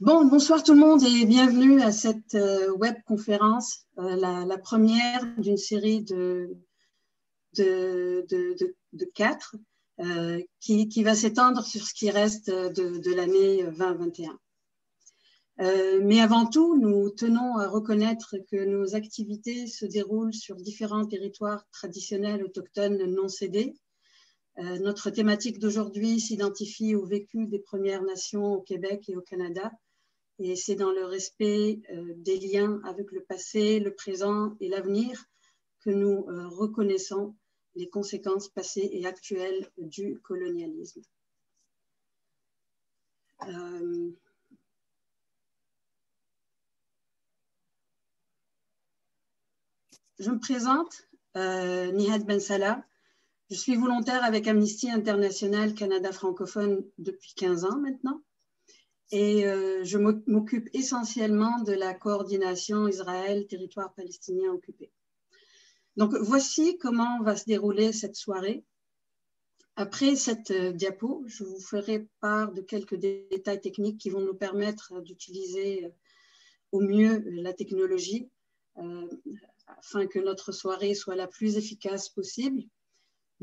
Bonsoir tout le monde et bienvenue à cette webconférence, la première d'une série de 4 qui va s'étendre sur ce qui reste de l'année 2021. Mais avant tout, nous tenons à reconnaître que nos activités se déroulent sur différents territoires traditionnels autochtones non cédés. Notre thématique d'aujourd'hui s'identifie au vécu des Premières Nations au Québec et au Canada. Et c'est dans le respect des liens avec le passé, le présent et l'avenir que nous reconnaissons les conséquences passées et actuelles du colonialisme. Je me présente, Nihad Ben Salah. Je suis volontaire avec Amnesty International Canada francophone depuis 15 ans maintenant. Et je m'occupe essentiellement de la coordination Israël-territoire palestinien occupé. Donc, voici comment va se dérouler cette soirée. Après cette diapo, je vous ferai part de quelques détails techniques qui vont nous permettre d'utiliser au mieux la technologie afin que notre soirée soit la plus efficace possible.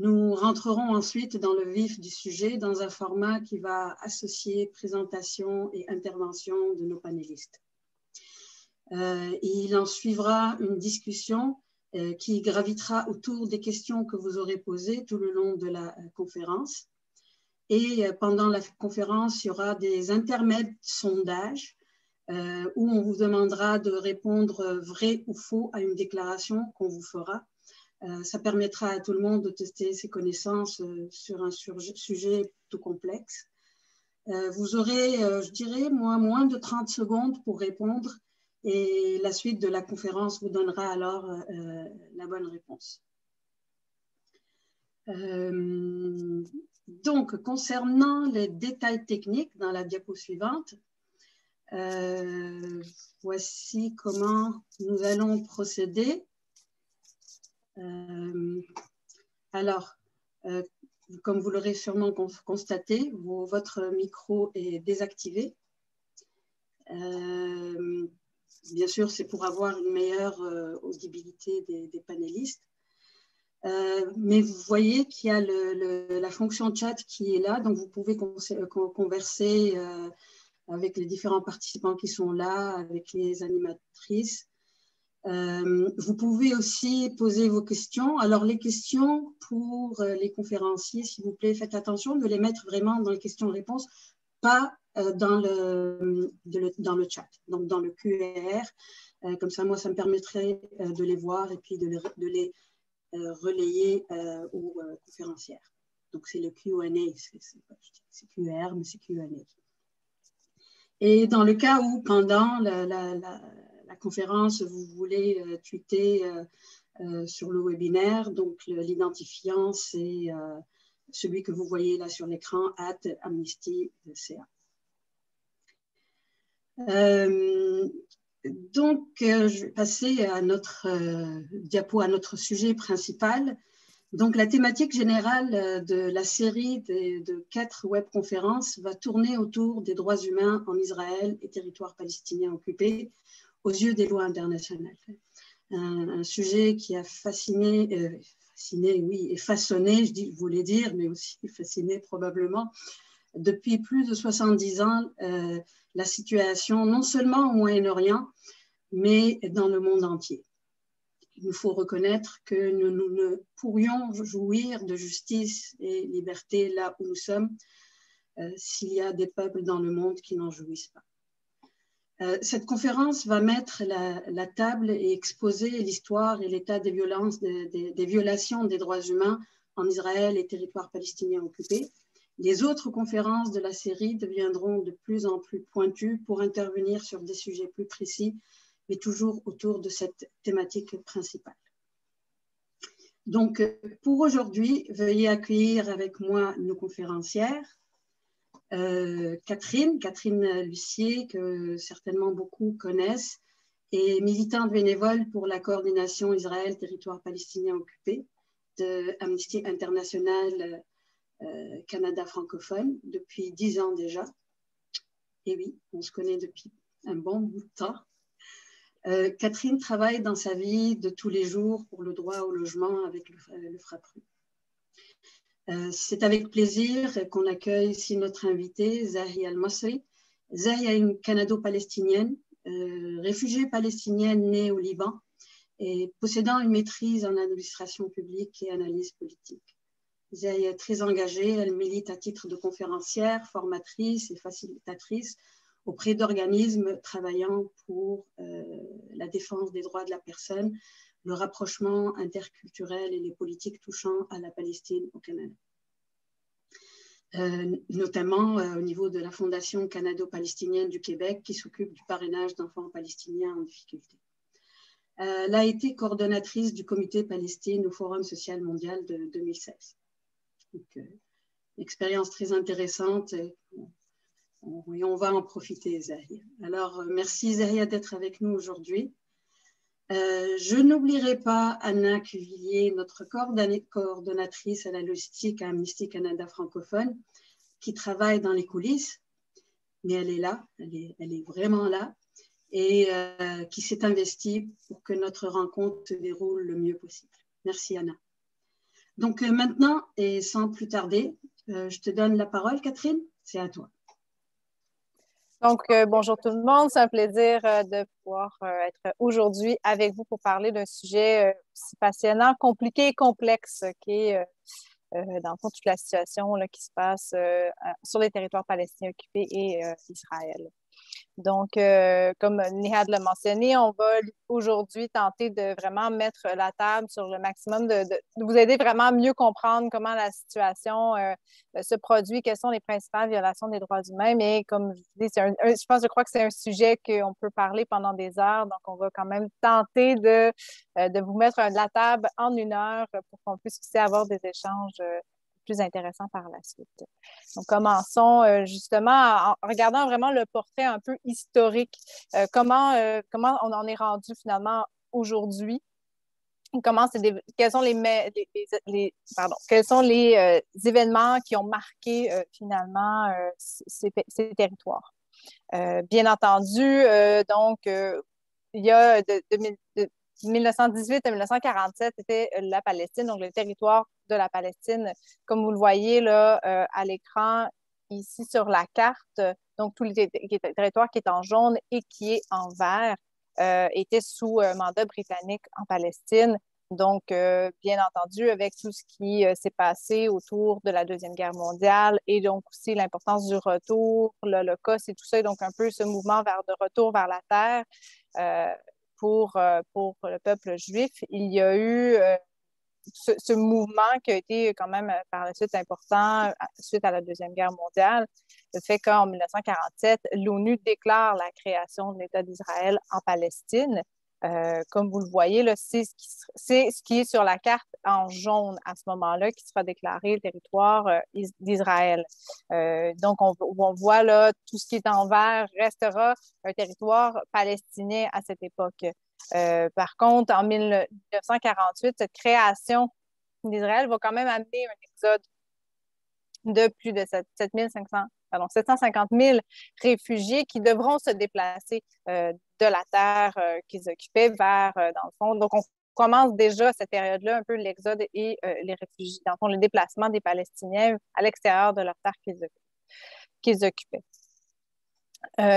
Nous rentrerons ensuite dans le vif du sujet dans un format qui va associer présentation et intervention de nos panélistes. Il en suivra une discussion qui gravitera autour des questions que vous aurez posées tout le long de la conférence. Et pendant la conférence, il y aura des intermèdes sondages où on vous demandera de répondre vrai ou faux à une déclaration qu'on vous fera. Ça permettra à tout le monde de tester ses connaissances sur un sujet tout complexe. Vous aurez, je dirais, moins de 30 secondes pour répondre et la suite de la conférence vous donnera alors la bonne réponse. Donc, concernant les détails techniques dans la diapo suivante, voici comment nous allons procéder. Comme vous l'aurez sûrement constaté, votre micro est désactivé. Bien sûr, c'est pour avoir une meilleure audibilité des panélistes. Mais vous voyez qu'il y a la fonction chat qui est là, donc vous pouvez converser avec les différents participants qui sont là, avec les animatrices. Vous pouvez aussi poser vos questions. Alors, les questions pour les conférenciers, s'il vous plaît, faites attention de les mettre vraiment dans les questions-réponses, pas dans le chat, donc dans le QR. Comme ça, moi, ça me permettrait de les voir et puis de les relayer aux conférencières. Donc, c'est le Q&A, c'est QR, mais c'est Q&A. Et dans le cas où, pendant la conférence, vous voulez tweeter sur le webinaire, donc l'identifiant, c'est celui que vous voyez là sur l'écran, @amnesty.ca. Donc, je vais passer à notre diapo, à notre sujet principal. Donc, la thématique générale de la série de 4 webconférences va tourner autour des droits humains en Israël et territoire palestinien occupé aux yeux des lois internationales. Un sujet qui a fasciné, oui, et façonné, je voulais dire, mais aussi fasciné probablement, depuis plus de 70 ans, la situation non seulement au Moyen-Orient, mais dans le monde entier. Il nous faut reconnaître que nous ne pourrions jouir de justice et liberté là où nous sommes s'il y a des peuples dans le monde qui n'en jouissent pas. Cette conférence va mettre la table et exposer l'histoire et l'état des violations des droits humains en Israël et territoire palestinien occupé. Les autres conférences de la série deviendront de plus en plus pointues pour intervenir sur des sujets plus précis, mais toujours autour de cette thématique principale. Donc, pour aujourd'hui, veuillez accueillir avec moi nos conférencières. Catherine Lucier, que certainement beaucoup connaissent, est militante bénévole pour la coordination Israël, territoire palestinien occupé de Amnesty International Canada francophone depuis 10 ans déjà. Et oui, on se connaît depuis un bon bout de temps. Catherine travaille dans sa vie de tous les jours pour le droit au logement avec le FRAPRU. C'est avec plaisir qu'on accueille ici notre invitée, Zahi Al-Masri. Zahi est une canado-palestinienne, réfugiée palestinienne née au Liban et possédant une maîtrise en administration publique et analyse politique. Zahi est très engagée, elle milite à titre de conférencière, formatrice et facilitatrice auprès d'organismes travaillant pour la défense des droits de la personne, le rapprochement interculturel et les politiques touchant à la Palestine au Canada. Notamment au niveau de la Fondation canado-palestinienne du Québec qui s'occupe du parrainage d'enfants palestiniens en difficulté. Elle a été coordonnatrice du comité Palestine au Forum social mondial de 2016. Donc, expérience très intéressante et on va en profiter, Zahia. Alors, merci Zahia d'être avec nous aujourd'hui. Je n'oublierai pas Anna Cuvillier, notre coordonnatrice à la logistique à Amnesty Canada francophone, qui travaille dans les coulisses, mais elle est là, elle est vraiment là, et qui s'est investie pour que notre rencontre se déroule le mieux possible. Merci Anna. Donc maintenant, et sans plus tarder, je te donne la parole, Catherine, c'est à toi. Donc, bonjour tout le monde. C'est un plaisir de pouvoir être aujourd'hui avec vous pour parler d'un sujet si passionnant, compliqué et complexe qui est, dans le fond, toute la situation là, qui se passe sur les territoires palestiniens occupés et Israël. Donc, comme Nihad l'a mentionné, on va aujourd'hui tenter de vraiment mettre la table sur le maximum, de vous aider vraiment à mieux comprendre comment la situation se produit, quelles sont les principales violations des droits humains. Mais comme je dis, je crois que c'est un sujet qu'on peut parler pendant des heures. Donc, on va quand même tenter de vous mettre la table en 1 heure pour qu'on puisse aussi avoir des échanges plus intéressant par la suite. Donc, commençons justement en regardant vraiment le portrait un peu historique. Comment on en est rendu finalement aujourd'hui? Quels sont quels sont les événements qui ont marqué finalement ces territoires? Bien entendu, donc, il y a de 1918 à 1947, c'était la Palestine, donc le territoire de la Palestine, comme vous le voyez là à l'écran, ici sur la carte. Donc, tout le territoire qui est en jaune et qui est en vert était sous mandat britannique en Palestine. Donc, bien entendu, avec tout ce qui s'est passé autour de la Deuxième Guerre mondiale et donc aussi l'importance du retour, l'Holocauste et tout ça, donc un peu ce mouvement de retour vers la terre pour le peuple juif, il y a eu ce mouvement qui a été quand même par la suite important suite à la Deuxième Guerre mondiale. Le fait qu'en 1947, l'ONU déclare la création de l'État d'Israël en Palestine. Comme vous le voyez, c'est ce qui est sur la carte en jaune à ce moment-là qui sera déclaré le territoire d'Israël. Donc, on voit là, tout ce qui est en vert restera un territoire palestinien à cette époque. Par contre, en 1948, cette création d'Israël va quand même amener un exode de plus de 750 000 réfugiés qui devront se déplacer de la terre qu'ils occupaient vers, dans le fond. Donc, on commence déjà cette période-là, un peu l'exode et les réfugiés, dans le fond, le déplacement des Palestiniens à l'extérieur de leur terre qu'ils occupaient.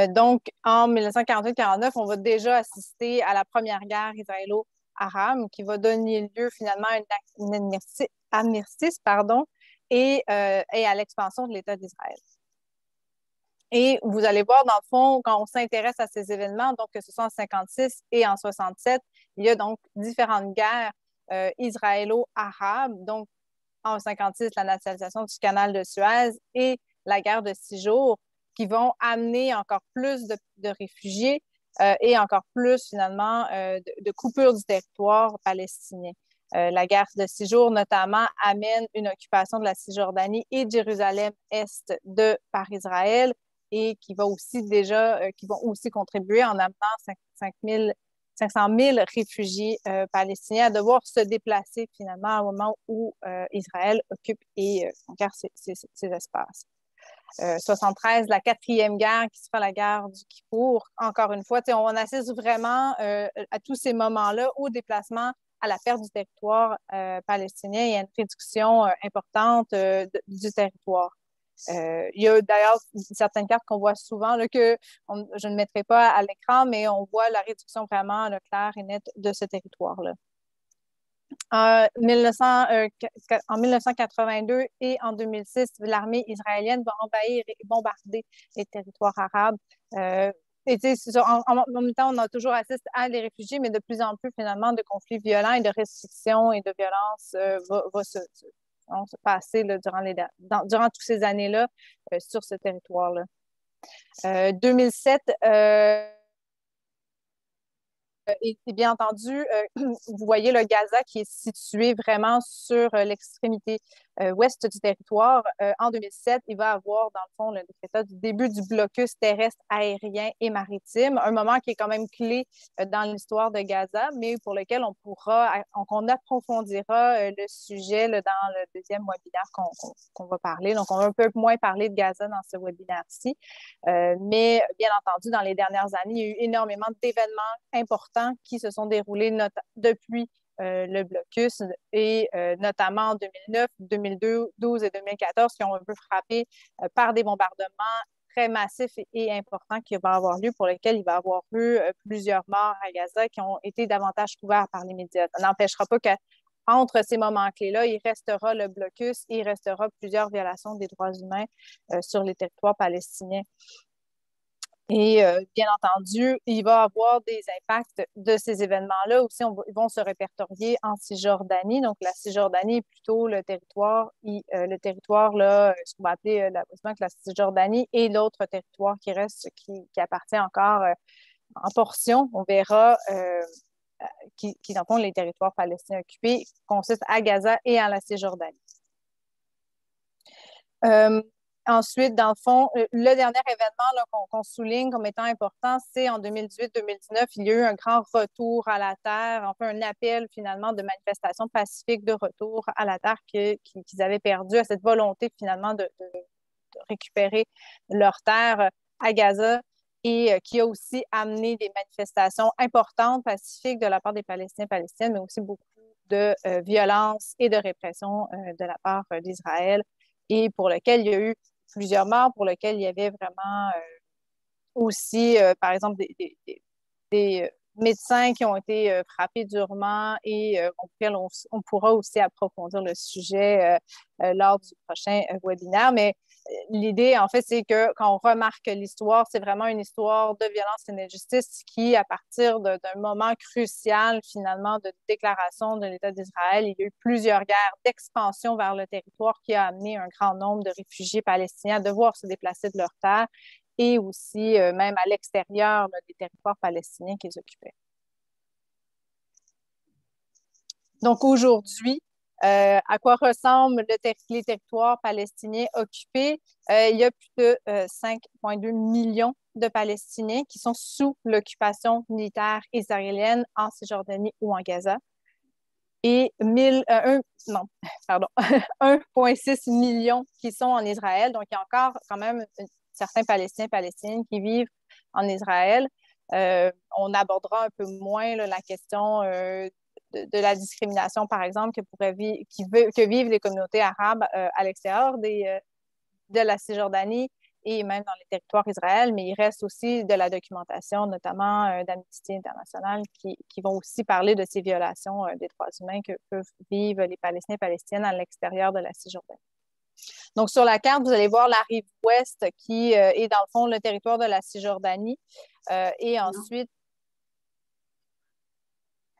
Donc, en 1948-49, on va déjà assister à la première guerre israélo-arabe qui va donner lieu finalement à une armistice, et à l'expansion de l'État d'Israël. Et vous allez voir, dans le fond, quand on s'intéresse à ces événements, donc que ce soit en 1956 et en 1967, il y a donc différentes guerres israélo-arabes. Donc, en 1956, la nationalisation du canal de Suez et la guerre de 6 jours qui vont amener encore plus de réfugiés et encore plus, finalement, de coupures du territoire palestinien. La guerre de 6 jours, notamment, amène une occupation de la Cisjordanie et de Jérusalem-Est par Israël et qui vont aussi contribuer en amenant 500 000 réfugiés palestiniens à devoir se déplacer finalement au moment où Israël occupe et conquiert ces espaces. 73, la quatrième guerre qui sera la guerre du Kippour. Encore une fois, on assiste vraiment à tous ces moments-là au déplacement, à la perte du territoire palestinien et à une réduction importante du territoire. Il y a d'ailleurs certaines cartes qu'on voit souvent, là, je ne mettrai pas à l'écran, mais on voit la réduction vraiment claire et nette de ce territoire-là. En 1982 et en 2006, l'armée israélienne va envahir et bombarder les territoires arabes. Et en même temps, on a toujours assisté à des réfugiés, mais de plus en plus, finalement, de conflits violents et de restrictions et de violences va se passer là, durant toutes ces années-là sur ce territoire-là. 2007, et bien entendu, vous voyez le Gaza qui est situé vraiment sur l'extrémité ouest du territoire. En 2007, il va avoir, dans le fond, le décrétat du début du blocus terrestre, aérien et maritime, un moment qui est quand même clé dans l'histoire de Gaza, mais pour lequel on approfondira le sujet là, dans le deuxième webinaire qu'on va parler. Donc, on va un peu moins parler de Gaza dans ce webinaire-ci. Mais bien entendu, dans les dernières années, il y a eu énormément d'événements importants qui se sont déroulés depuis le blocus et notamment en 2009, 2012 et 2014 qui ont un peu frappé par des bombardements très massifs et importants qui vont avoir lieu, pour lesquels il va y avoir eu plusieurs morts à Gaza qui ont été davantage couverts par les médias. Ça n'empêchera pas qu'entre ces moments clés-là, il restera le blocus et il restera plusieurs violations des droits humains sur les territoires palestiniens. Et bien entendu, il va y avoir des impacts de ces événements-là aussi. Ils vont se répertorier en Cisjordanie. Donc, la Cisjordanie est plutôt le territoire là, ce qu'on va appeler la Cisjordanie, et l'autre territoire qui reste, qui appartient encore en portion, on verra, qui dans le fond, les territoires palestiniens occupés, consistent à Gaza et à la Cisjordanie. Ensuite, dans le fond, le dernier événement qu'on souligne comme étant important, c'est en 2018-2019, il y a eu un grand retour à la terre, enfin un appel finalement de manifestation pacifique de retour à la terre qu'ils avaient perdu, à cette volonté finalement de récupérer leur terre à Gaza, et qui a aussi amené des manifestations importantes pacifiques de la part des Palestiniens et Palestiniennes, mais aussi beaucoup de violence et de répression de la part d'Israël, et pour lequel il y a eu plusieurs morts, pour lequel il y avait vraiment aussi, par exemple, des médecins qui ont été frappés durement, et on pourra aussi approfondir le sujet lors du prochain webinaire. Mais l'idée, en fait, c'est que quand on remarque l'histoire, c'est vraiment une histoire de violence et d'injustice qui, à partir d'un moment crucial, finalement, de déclaration de l'État d'Israël, il y a eu plusieurs guerres d'expansion vers le territoire qui a amené un grand nombre de réfugiés palestiniens à devoir se déplacer de leur terre, et aussi même à l'extérieur des territoires palestiniens qu'ils occupaient. Donc aujourd'hui, à quoi ressemblent les territoires palestiniens occupés? Il y a plus de 5,2 millions de Palestiniens qui sont sous l'occupation militaire israélienne en Cisjordanie ou en Gaza. Et 1,6 million qui sont en Israël. Donc, il y a encore quand même certains Palestiniens et Palestiniennes qui vivent en Israël. On abordera un peu moins là, la question de la discrimination, par exemple, que vivent les communautés arabes à l'extérieur de la Cisjordanie et même dans les territoires Israël, mais il reste aussi de la documentation, notamment d'Amnesty International, qui vont aussi parler de ces violations des droits humains que peuvent vivre les Palestiniens et Palestiniennes à l'extérieur de la Cisjordanie. Donc, sur la carte, vous allez voir la rive ouest qui est, dans le fond, le territoire de la Cisjordanie. Et ensuite,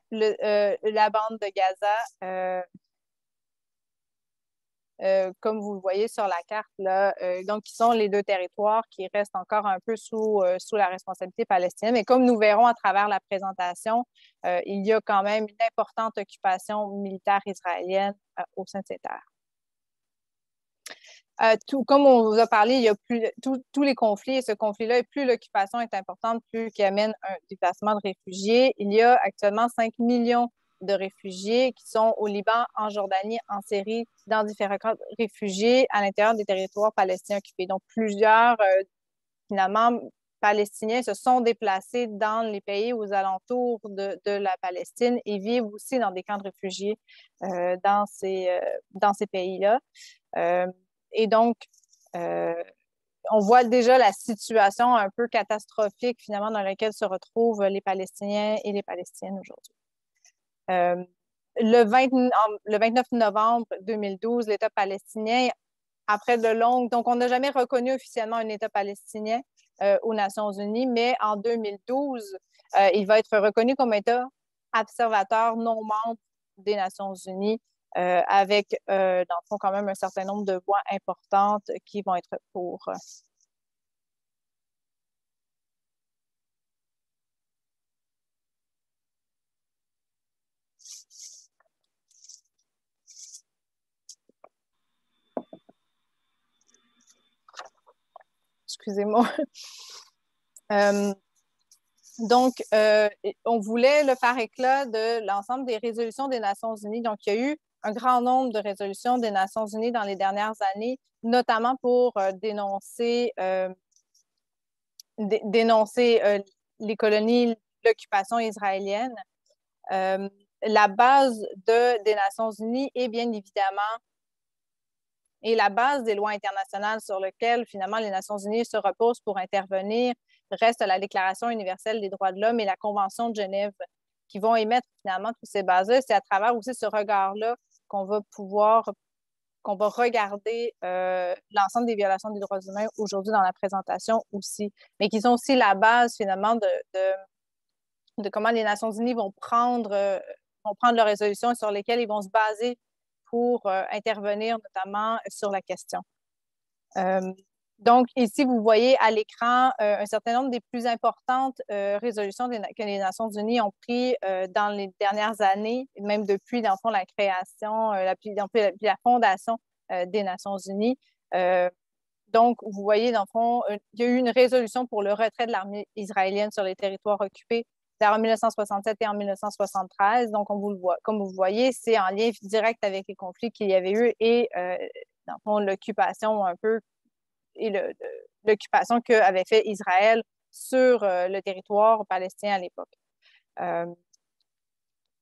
la bande de Gaza, comme vous le voyez sur la carte, là, donc, qui sont les deux territoires qui restent encore un peu sous la responsabilité palestinienne. Mais comme nous verrons à travers la présentation, il y a quand même une importante occupation militaire israélienne au sein de ces terres. Comme on vous a parlé, il y a tous les conflits, et ce conflit-là, et plus l'occupation est importante, plus qu'il amène un déplacement de réfugiés. Il y a actuellement 5 millions de réfugiés qui sont au Liban, en Jordanie, en Syrie, dans différents camps de réfugiés à l'intérieur des territoires palestiniens occupés. Donc, plusieurs, finalement, Palestiniens se sont déplacés dans les pays aux alentours de la Palestine et vivent aussi dans des camps de réfugiés dans ces pays-là. Et donc, on voit déjà la situation un peu catastrophique, finalement, dans laquelle se retrouvent les Palestiniens et les Palestiniennes aujourd'hui. Le 29 novembre 2012, l'État palestinien, après de longues... Donc, on n'a jamais reconnu officiellement un État palestinien aux Nations unies, mais en 2012, il va être reconnu comme État observateur non membre des Nations unies, avec, dans le fond, quand même un certain nombre de voix importantes qui vont être pour. Excusez-moi. Donc, on voulait le faire éclat de l'ensemble des résolutions des Nations unies. Donc, il y a eu un grand nombre de résolutions des Nations unies dans les dernières années, notamment pour dénoncer les colonies, l'occupation israélienne. La base des Nations unies est bien évidemment et la base des lois internationales sur lesquelles, finalement, les Nations unies se reposent pour intervenir reste la Déclaration universelle des droits de l'homme et la Convention de Genève qui vont émettre, finalement, toutes ces bases-là. C'est à travers aussi ce regard-là qu'on va regarder l'ensemble des violations des droits humains aujourd'hui dans la présentation aussi, mais qui sont aussi la base, finalement, de comment les Nations unies vont prendre leurs résolutions sur lesquelles ils vont se baser pour intervenir notamment sur la question. Donc, ici, vous voyez à l'écran un certain nombre des plus importantes résolutions que les Nations unies ont prises dans les dernières années, même depuis, dans le fond, la création, la fondation des Nations unies. Donc, vous voyez, dans le fond, il y a eu une résolution pour le retrait de l'armée israélienne sur les territoires occupés en 1967 et en 1973. Donc, comme vous voyez, c'est en lien direct avec les conflits qu'il y avait eu et, dans le fond, l'occupation un peu et l'occupation qu'avait fait Israël sur le territoire palestinien à l'époque.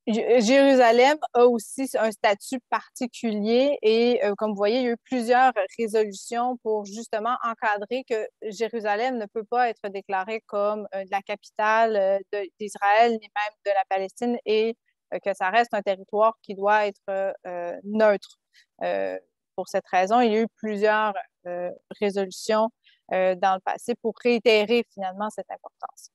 Jérusalem a aussi un statut particulier et, comme vous voyez, il y a eu plusieurs résolutions pour justement encadrer que Jérusalem ne peut pas être déclarée comme la capitale d'Israël ni même de la Palestine et que ça reste un territoire qui doit être neutre. Pour cette raison, il y a eu plusieurs résolutions dans le passé pour réitérer finalement cette importance.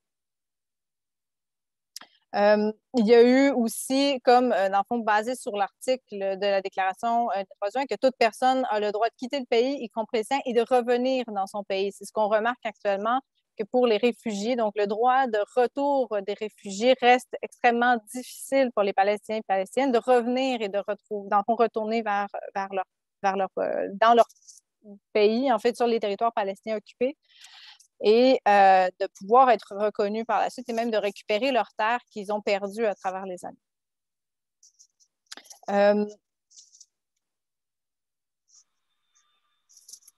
Il y a eu aussi, comme dans le fond, basé sur l'article de la Déclaration des droits humains, que toute personne a le droit de quitter le pays, y compris les siens, et de revenir dans son pays. C'est ce qu'on remarque actuellement, que pour les réfugiés, donc le droit de retour des réfugiés reste extrêmement difficile pour les Palestiniens et Palestiniennes de revenir et de retourner dans leur pays, en fait, sur les territoires palestiniens occupés, et de pouvoir être reconnus par la suite et même de récupérer leurs terres qu'ils ont perdues à travers les années.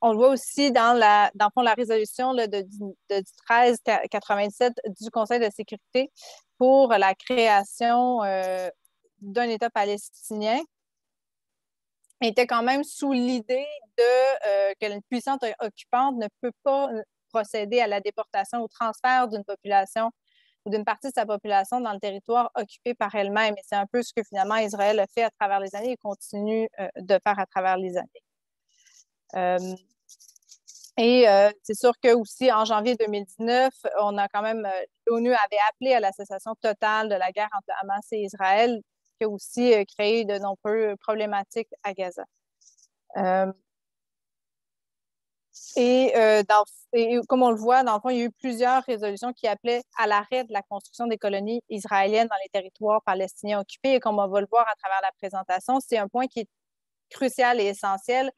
On le voit aussi dans la résolution là, de 1397 du Conseil de sécurité pour la création d'un État palestinien était quand même sous l'idée que une puissance occupante ne peut pas procéder à la déportation ou au transfert d'une population ou d'une partie de sa population dans le territoire occupé par elle-même. Et c'est un peu ce que finalement Israël a fait à travers les années et continue de faire à travers les années. C'est sûr que aussi en janvier 2019, on a quand même, l'ONU avait appelé à la cessation totale de la guerre entre Hamas et Israël, qui a aussi créé de nombreuses problématiques à Gaza. Et comme on le voit, dans le fond, il y a eu plusieurs résolutions qui appelaient à l'arrêt de la construction des colonies israéliennes dans les territoires palestiniens occupés. Et comme on va le voir à travers la présentation, c'est un point qui est crucial et essentiel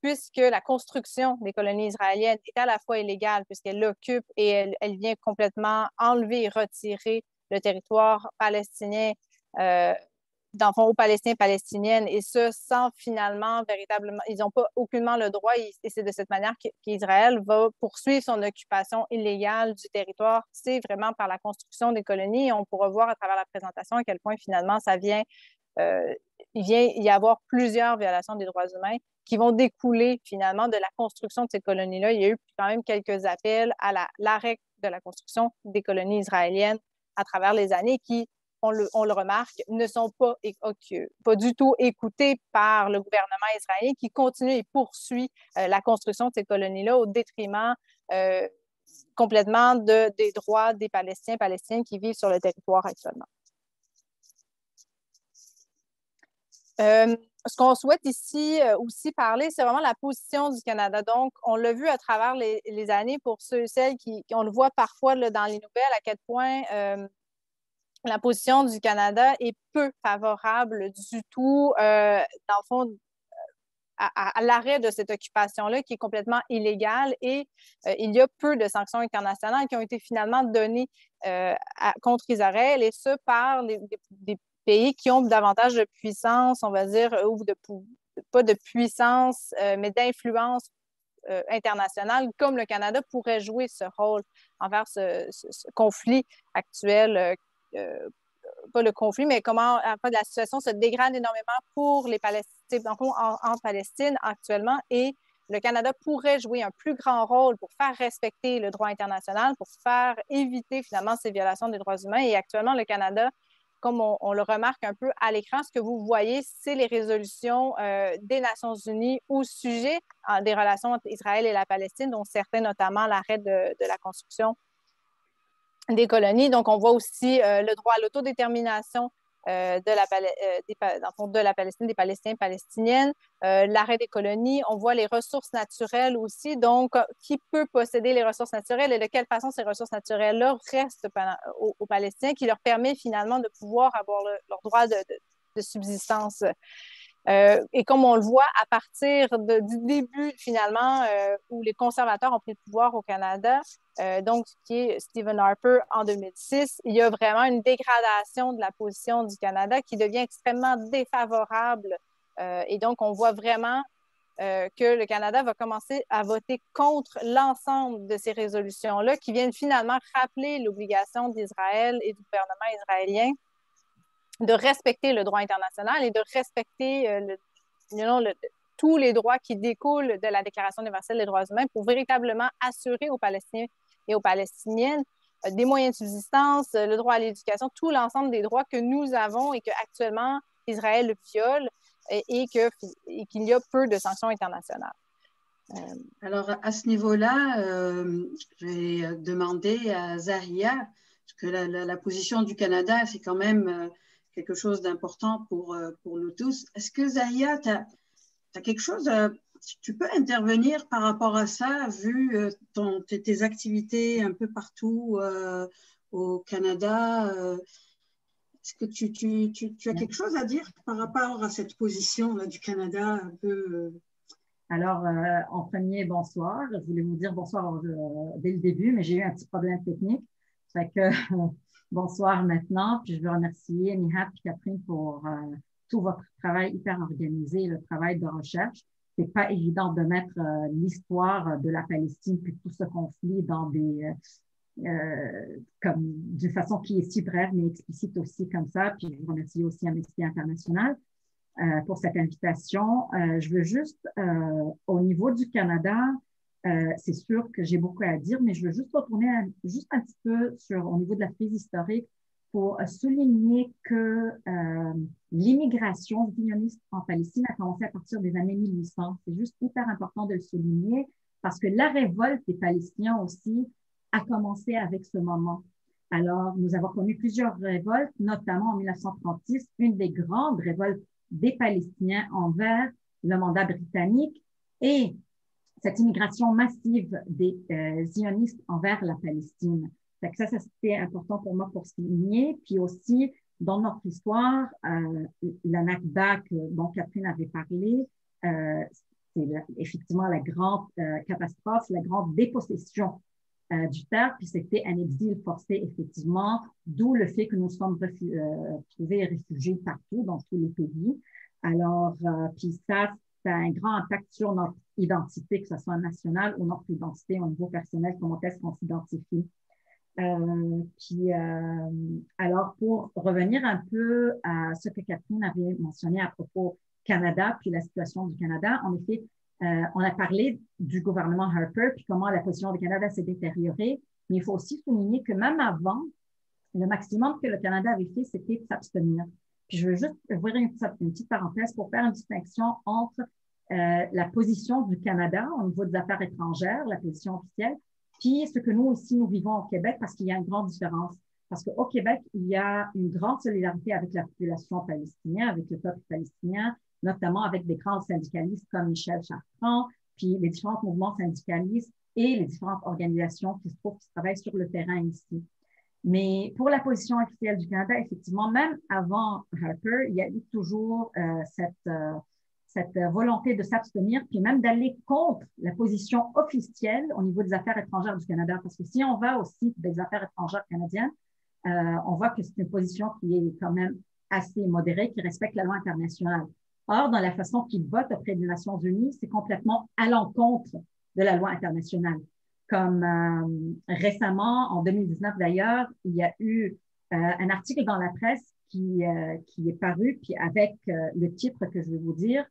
puisque la construction des colonies israéliennes est à la fois illégale puisqu'elle l'occupe et elle vient complètement enlever et retirer le territoire palestinien dans le fond, aux Palestiniens et Palestiniennes, et ça sans finalement, véritablement, ils n'ont pas aucunement le droit, et c'est de cette manière qu'Israël va poursuivre son occupation illégale du territoire. C'est vraiment par la construction des colonies, et on pourra voir à travers la présentation à quel point finalement ça vient, il vient y avoir plusieurs violations des droits humains qui vont découler finalement de la construction de ces colonies-là. Il y a eu quand même quelques appels à l'arrêt de la construction des colonies israéliennes à travers les années qui, on le remarque, ne sont pas du tout écoutés par le gouvernement israélien qui continue et poursuit la construction de ces colonies-là au détriment complètement des droits des Palestiniens et Palestiniennes qui vivent sur le territoire actuellement. Ce qu'on souhaite ici aussi parler, c'est vraiment la position du Canada. Donc, on l'a vu à travers les années pour ceux et celles on le voit parfois là, dans les nouvelles, à quel point la position du Canada est peu favorable du tout, dans le fond, à l'arrêt de cette occupation-là qui est complètement illégale, et il y a peu de sanctions internationales qui ont été finalement données contre Israël, et ce par des pays qui ont davantage de puissance, on va dire, ou pas de puissance, mais d'influence internationale, comme le Canada pourrait jouer ce rôle envers ce conflit actuel. Pas le conflit, mais comment en fait, la situation se dégrade énormément pour les Palestiniens, en Palestine actuellement, et le Canada pourrait jouer un plus grand rôle pour faire respecter le droit international, pour faire éviter finalement ces violations des droits humains. Et actuellement, le Canada, comme on le remarque un peu à l'écran, ce que vous voyez, c'est les résolutions des Nations unies au sujet des relations entre Israël et la Palestine, dont certains notamment l'arrêt de la construction des colonies. Donc, on voit aussi le droit à l'autodétermination de la Palestine, des Palestiniens, Palestiniennes, l'arrêt des colonies. On voit les ressources naturelles aussi. Donc, qui peut posséder les ressources naturelles et de quelle façon ces ressources naturelles-là restent aux Palestiniens, qui leur permet finalement de pouvoir avoir leur droit de subsistance. Et comme on le voit, à partir du début, finalement, où les conservateurs ont pris le pouvoir au Canada, donc qui est Stephen Harper en 2006, il y a vraiment une dégradation de la position du Canada qui devient extrêmement défavorable. Et donc, on voit vraiment que le Canada va commencer à voter contre l'ensemble de ces résolutions-là qui viennent finalement rappeler l'obligation d'Israël et du gouvernement israélien de respecter le droit international et de respecter tous les droits qui découlent de la Déclaration universelle des droits humains pour véritablement assurer aux Palestiniens et aux Palestiniennes des moyens de subsistance, le droit à l'éducation, tout l'ensemble des droits que nous avons et qu'actuellement Israël viole et qu'il y a peu de sanctions internationales. Alors, à ce niveau-là, je vais demander à Zahia, parce que la position du Canada, c'est quand même quelque chose d'important pour nous tous. Est-ce que Zahia, tu as quelque chose, tu peux intervenir par rapport à ça, vu tes activités un peu partout au Canada est-ce que tu as quelque chose à dire par rapport à cette position là, du Canada un peu Alors, en premier, bonsoir. Je voulais vous dire bonsoir dès le début, mais j'ai eu un petit problème technique. Fait que bonsoir maintenant. Puis je veux remercier Nihat et Catherine pour tout votre travail hyper organisé, le travail de recherche. C'est pas évident de mettre l'histoire de la Palestine puis tout ce conflit dans comme d'une façon qui est si brève mais explicite aussi comme ça. Puis je vous remercie aussi Amnesty International pour cette invitation. Je veux juste, au niveau du Canada, c'est sûr que j'ai beaucoup à dire, mais je veux juste retourner juste un petit peu au niveau de la crise historique pour souligner que l'immigration zioniste en Palestine a commencé à partir des années 1800. C'est juste hyper important de le souligner parce que la révolte des Palestiniens aussi a commencé avec ce moment. Alors, nous avons connu plusieurs révoltes, notamment en 1936, une des grandes révoltes des Palestiniens envers le mandat britannique et cette immigration massive des zionistes envers la Palestine. Ça, c'était important pour moi pour souligner. Puis aussi, dans notre histoire, la Nakba dont Catherine avait parlé, c'est effectivement la grande catastrophe, la grande dépossession du terre, puis c'était un exil forcé, effectivement, d'où le fait que nous sommes trouvés réfugiés partout, dans tous les pays. Alors, puis ça a un grand impact sur notre identité, que ce soit nationale ou notre identité au niveau personnel, comment est-ce qu'on s'identifie. Alors, pour revenir un peu à ce que Catherine avait mentionné à propos Canada, puis la situation du Canada, en effet, on a parlé du gouvernement Harper, puis comment la position du Canada s'est détériorée, mais il faut aussi souligner que même avant, le maximum que le Canada avait fait, c'était de s'abstenir. Puis je veux juste ouvrir une petite parenthèse pour faire une distinction entre la position du Canada au niveau des affaires étrangères, la position officielle, puis ce que nous aussi, nous vivons au Québec, parce qu'il y a une grande différence. Parce qu'au Québec, il y a une grande solidarité avec la population palestinienne, avec le peuple palestinien, notamment avec des grands syndicalistes comme Michel Chartrand, puis les différents mouvements syndicalistes et les différentes organisations qui travaillent sur le terrain ici. Mais pour la position officielle du Canada, effectivement, même avant Harper, il y a eu toujours cette volonté de s'abstenir, puis même d'aller contre la position officielle au niveau des affaires étrangères du Canada. Parce que si on va au site des affaires étrangères canadiennes, on voit que c'est une position qui est quand même assez modérée, qui respecte la loi internationale. Or, dans la façon qu'ils votent auprès des Nations unies, c'est complètement à l'encontre de la loi internationale. Comme récemment, en 2019 d'ailleurs, il y a eu un article dans la presse qui est paru, puis avec le titre que je vais vous dire,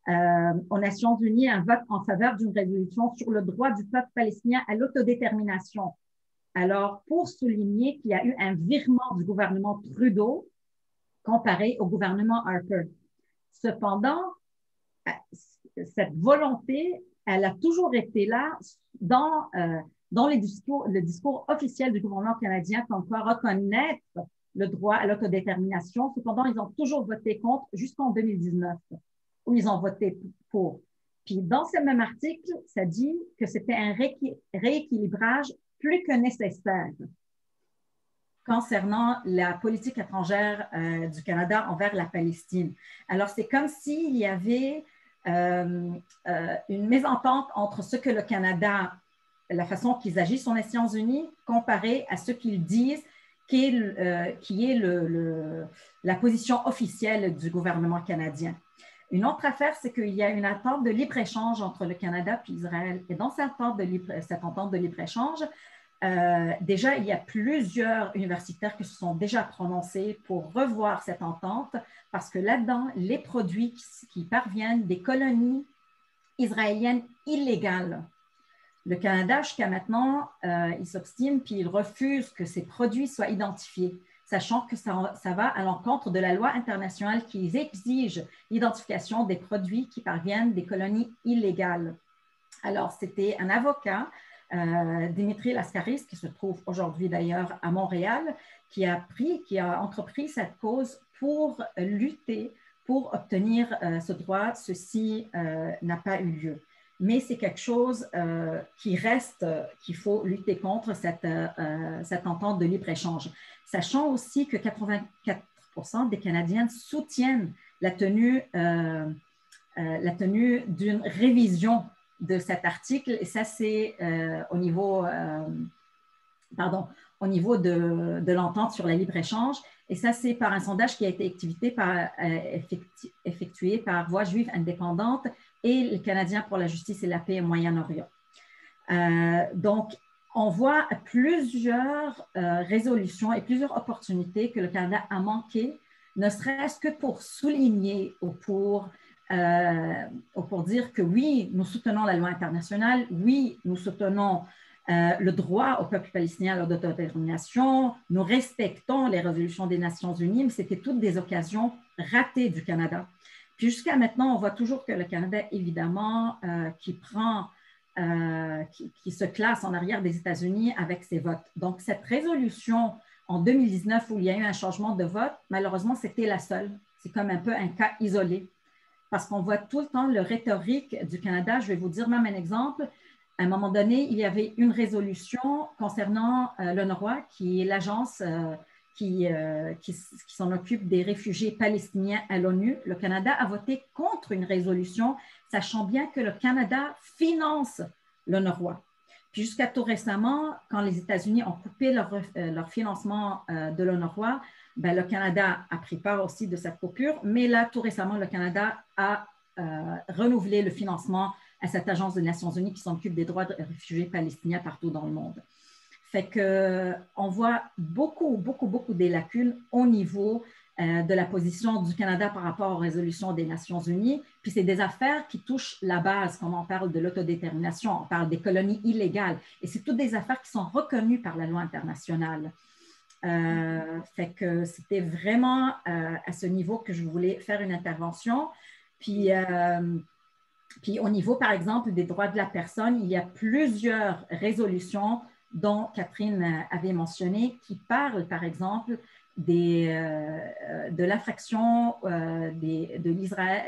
aux Nations unies, un vote en faveur d'une résolution sur le droit du peuple palestinien à l'autodétermination. Alors, pour souligner qu'il y a eu un virement du gouvernement Trudeau comparé au gouvernement Harper. Cependant, cette volonté, elle a toujours été là dans le discours officiel du gouvernement canadien, comme quoi reconnaître le droit à l'autodétermination. Cependant, ils ont toujours voté contre jusqu'en 2019, où ils ont voté pour. Puis dans ce même article, ça dit que c'était un rééquilibrage plus que nécessaire concernant la politique étrangère du Canada envers la Palestine. Alors, c'est comme s'il y avait une mésentente entre ce que le Canada, la façon qu'ils agissent aux Nations unies, comparé à ce qu'ils disent qui est la position officielle du gouvernement canadien. Une autre affaire, c'est qu'il y a une entente de libre-échange entre le Canada et Israël. Et dans cette entente de libre-échange, déjà, il y a plusieurs universitaires qui se sont déjà prononcés pour revoir cette entente parce que là-dedans, les produits qui parviennent des colonies israéliennes illégales, le Canada, jusqu'à maintenant, il s'obstine puis il refuse que ces produits soient identifiés, sachant que ça va à l'encontre de la loi internationale qui exige l'identification des produits qui parviennent des colonies illégales. Alors, c'était un avocat, Dimitri Lascaris, qui se trouve aujourd'hui d'ailleurs à Montréal, qui a entrepris cette cause pour lutter, pour obtenir ce droit. Ceci n'a pas eu lieu. Mais c'est quelque chose qui reste, qu'il faut lutter contre, cette entente de libre-échange. Sachant aussi que 84% des Canadiens soutiennent la tenue d'une révision de cet article, et ça, c'est au niveau de l'entente sur le libre-échange, et ça, c'est par un sondage qui a été effectué par Voix juive indépendante et le Canadien pour la justice et la paix au Moyen-Orient. Donc, on voit plusieurs résolutions et plusieurs opportunités que le Canada a manquées, ne serait-ce que pour souligner ou pour dire que oui, nous soutenons la loi internationale, oui, nous soutenons le droit au peuple palestinien à l'autodétermination, nous respectons les résolutions des Nations unies, mais c'était toutes des occasions ratées du Canada. Puis jusqu'à maintenant, on voit toujours que le Canada, évidemment, qui se classe en arrière des États-Unis avec ses votes. Donc, cette résolution en 2019 où il y a eu un changement de vote, malheureusement, c'était la seule. C'est comme un peu un cas isolé. Parce qu'on voit tout le temps le rhétorique du Canada. Je vais vous dire même un exemple. À un moment donné, il y avait une résolution concernant l'UNRWA, qui est l'agence qui s'en occupe des réfugiés palestiniens à l'ONU. Le Canada a voté contre une résolution, sachant bien que le Canada finance l'UNRWA. Puis jusqu'à tout récemment, quand les États-Unis ont coupé leur financement de l'UNRWA, ben, le Canada a pris part aussi de cette coupure, mais là, tout récemment, le Canada a renouvelé le financement à cette agence des Nations Unies qui s'occupe des droits des réfugiés palestiniens partout dans le monde. Fait qu'on voit beaucoup des lacunes au niveau de la position du Canada par rapport aux résolutions des Nations Unies. Puis c'est des affaires qui touchent la base, comme on parle de l'autodétermination, on parle des colonies illégales. Et c'est toutes des affaires qui sont reconnues par la loi internationale. Fait que c'était vraiment à ce niveau que je voulais faire une intervention. Puis au niveau, par exemple, des droits de la personne, il y a plusieurs résolutions dont Catherine avait mentionné qui parlent, par exemple, de l'infraction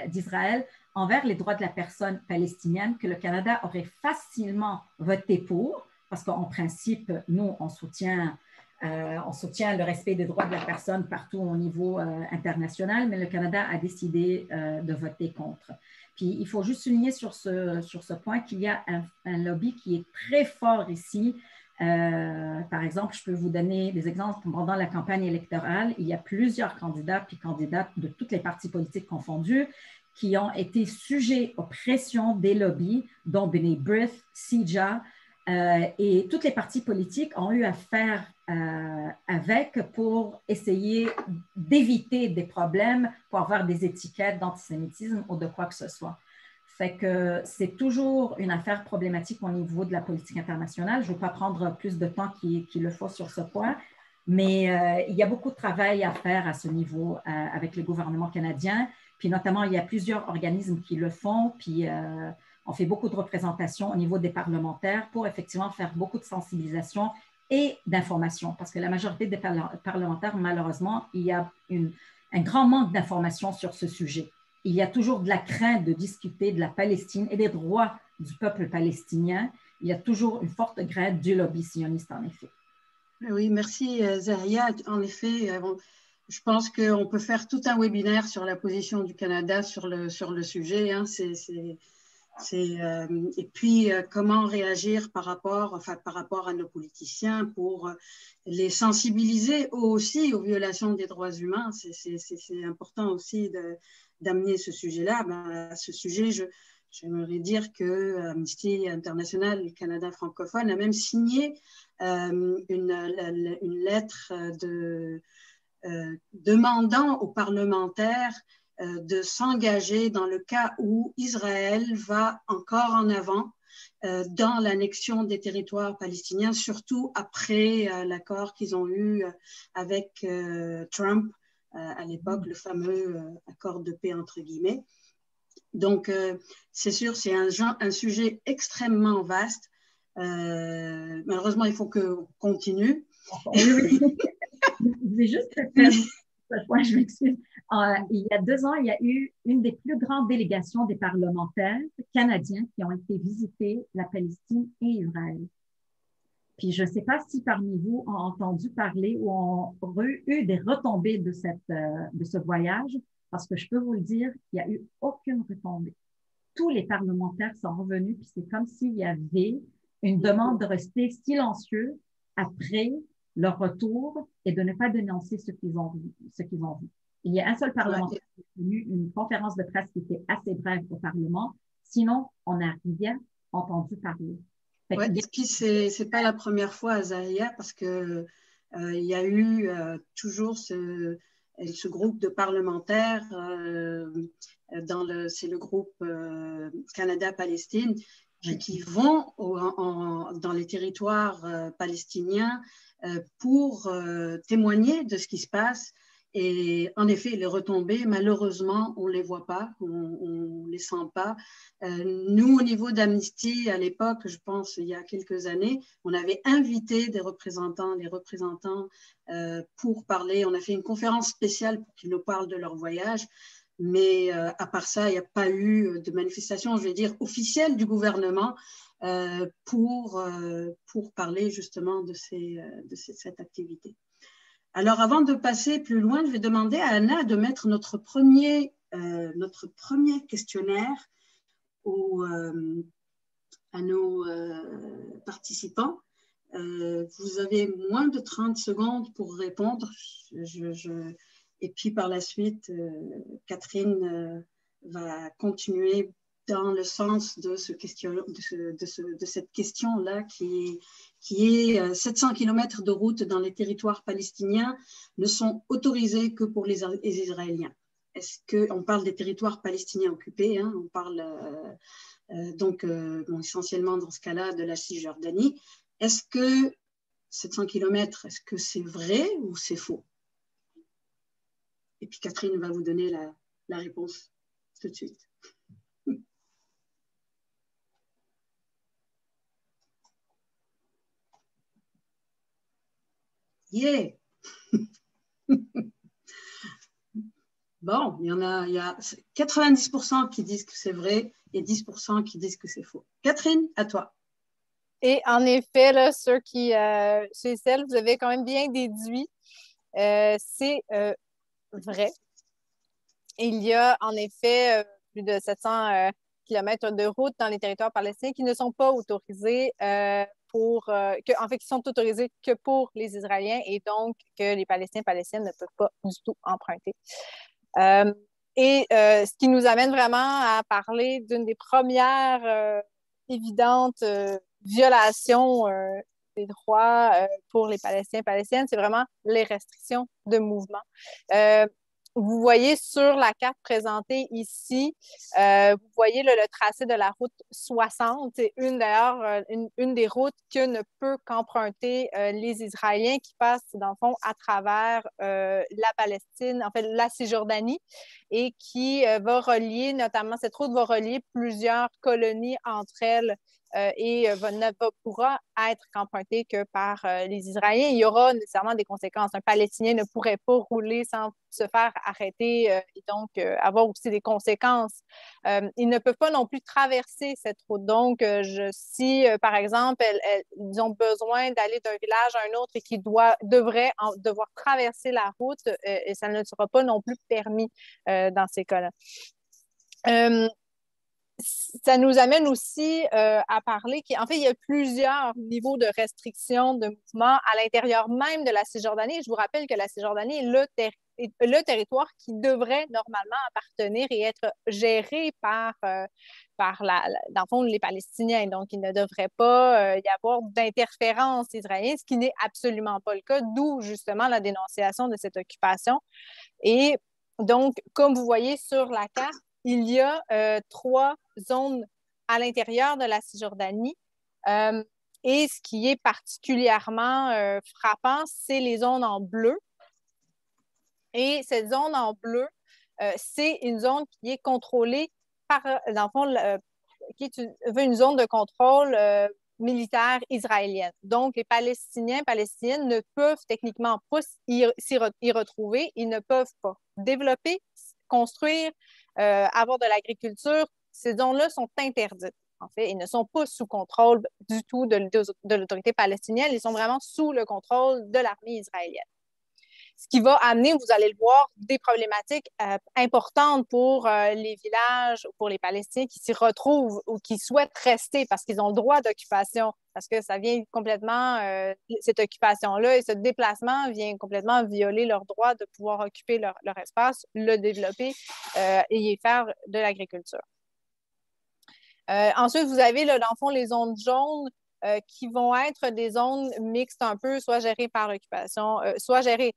d'Israël envers les droits de la personne palestinienne que le Canada aurait facilement voté pour, parce qu'en principe, nous, on soutient le respect des droits de la personne partout au niveau international, mais le Canada a décidé de voter contre. Puis, il faut juste souligner sur ce point qu'il y a un lobby qui est très fort ici. Par exemple, je peux vous donner des exemples. Pendant la campagne électorale, il y a plusieurs candidats puis candidates de toutes les partis politiques confondus qui ont été sujets aux pressions des lobbies, dont B'nai B'rith, CIJA, et toutes les partis politiques ont eu à faire avec pour essayer d'éviter des problèmes, pour avoir des étiquettes d'antisémitisme ou de quoi que ce soit. Fait que c'est toujours une affaire problématique au niveau de la politique internationale. Je ne veux pas prendre plus de temps qu'il le faut sur ce point, mais il y a beaucoup de travail à faire à ce niveau avec le gouvernement canadien. Puis notamment, il y a plusieurs organismes qui le font, puis on fait beaucoup de représentations au niveau des parlementaires pour effectivement faire beaucoup de sensibilisation et d'information, parce que la majorité des parlementaires, malheureusement, il y a un grand manque d'informations sur ce sujet. Il y a toujours de la crainte de discuter de la Palestine et des droits du peuple palestinien. Il y a toujours une forte crainte du lobby sioniste, en effet. Oui, merci Zaria. En effet, je pense qu'on peut faire tout un webinaire sur la position du Canada sur le sujet. Hein. Et puis, comment réagir par rapport à nos politiciens pour les sensibiliser aussi aux violations des droits humains. C'est important aussi d'amener ce sujet-là. À ce sujet, j'aimerais dire que Amnesty International, Canada francophone, a même signé une lettre demandant aux parlementaires de s'engager dans le cas où Israël va encore en avant dans l'annexion des territoires palestiniens, surtout après l'accord qu'ils ont eu avec Trump à l'époque, le fameux accord de paix entre guillemets. Donc, c'est sûr, c'est un sujet extrêmement vaste. Malheureusement, il faut qu'on continue. Oui. Je vais juste faire ce point, je m'excuse. Il y a 2 ans, il y a eu une des plus grandes délégations des parlementaires canadiens qui ont été visiter la Palestine et Israël. Puis je ne sais pas si parmi vous ont entendu parler ou ont eu des retombées de ce voyage, parce que je peux vous le dire, il n'y a eu aucune retombée. Tous les parlementaires sont revenus, puis c'est comme s'il y avait une demande de rester silencieux après leur retour et de ne pas dénoncer ce qu'ils ont vu. Il y a un seul parlementaire qui a tenu une conférence de presse qui était assez brève au Parlement. Sinon, on n'a rien entendu parler. Oui, et puis c'est pas la première fois à Zaria, parce que il y a eu toujours ce groupe de parlementaires, c'est le groupe Canada-Palestine, qui vont dans les territoires palestiniens pour témoigner de ce qui se passe. Et en effet, les retombées, malheureusement, on ne les voit pas, on ne les sent pas. Nous, au niveau d'Amnesty, à l'époque, je pense, il y a quelques années, on avait invité des représentants pour parler. On a fait une conférence spéciale pour qu'ils nous parlent de leur voyage. Mais à part ça, il n'y a pas eu de manifestation, je vais dire, officielle du gouvernement pour parler justement de cette activité. Alors, avant de passer plus loin, je vais demander à Anna de mettre notre premier questionnaire à nos participants. Vous avez moins de 30 secondes pour répondre. Et puis par la suite, Catherine va continuer dans le sens de cette question-là qui est 700 km de route dans les territoires palestiniens ne sont autorisés que pour les Israéliens. Est-ce qu'on parle des territoires palestiniens occupés, hein, on parle essentiellement dans ce cas-là de la Cisjordanie. Est-ce que 700 km, est-ce que c'est vrai ou c'est faux? Et puis Catherine va vous donner la réponse tout de suite. Yeah! Bon, il y a 90% qui disent que c'est vrai et 10% qui disent que c'est faux. Catherine, à toi. Et en effet, là, ceux et celles, vous avez quand même bien déduit, c'est vrai. Il y a en effet plus de 700 km de route dans les territoires palestiniens qui ne sont pas autorisés qui sont autorisés que pour les Israéliens et donc que les Palestiniennes ne peuvent pas du tout emprunter. Ce qui nous amène vraiment à parler d'une des premières évidentes violations des droits pour les Palestiniens et Palestiniennes, c'est vraiment les restrictions de mouvement. Vous voyez sur la carte présentée ici, vous voyez le tracé de la route 60. C'est d'ailleurs une des routes que ne peut qu'emprunter les Israéliens qui passent, dans le fond, à travers la Palestine, en fait, la Cisjordanie, et qui notamment cette route va relier plusieurs colonies entre elles et ne pourra être qu'empruntée que par les Israéliens. Il y aura nécessairement des conséquences. Un Palestinien ne pourrait pas rouler sans se faire arrêter et donc avoir aussi des conséquences. Ils ne peuvent pas non plus traverser cette route. Donc, si, par exemple, ils ont besoin d'aller d'un village à un autre et qu'ils devoir traverser la route, et ça ne sera pas non plus permis dans ces cas-là. Ça nous amène aussi à parler qu'en fait, il y a plusieurs niveaux de restriction de mouvement à l'intérieur même de la Cisjordanie. Je vous rappelle que la Cisjordanie est le territoire qui devrait normalement appartenir et être géré par dans le fond, les Palestiniens. Donc, il ne devrait pas y avoir d'interférence israélienne, ce qui n'est absolument pas le cas, d'où justement la dénonciation de cette occupation. Et donc, comme vous voyez sur la carte, il y a 3 zones à l'intérieur de la Cisjordanie. Et ce qui est particulièrement frappant, c'est les zones en bleu. Et cette zone en bleu, c'est une zone qui est contrôlée par, dans le fond, qui est une zone de contrôle militaire israélienne. Donc, les Palestiniennes ne peuvent techniquement pas y retrouver. Ils ne peuvent pas développer, construire, avoir de l'agriculture. Ces zones-là sont interdites, en fait. Ils ne sont pas sous contrôle du tout de l'autorité palestinienne. Ils sont vraiment sous le contrôle de l'armée israélienne. Ce qui va amener, vous allez le voir, des problématiques importantes pour les villages, pour les Palestiniens qui s'y retrouvent ou qui souhaitent rester parce qu'ils ont le droit d'occupation, parce que ça vient complètement, cette occupation-là et ce déplacement vient complètement violer leur droit de pouvoir occuper leur espace, le développer et y faire de l'agriculture. Ensuite, vous avez, là, dans le fond, les zones jaunes qui vont être des zones mixtes un peu, soit gérées par l'occupation, soit gérées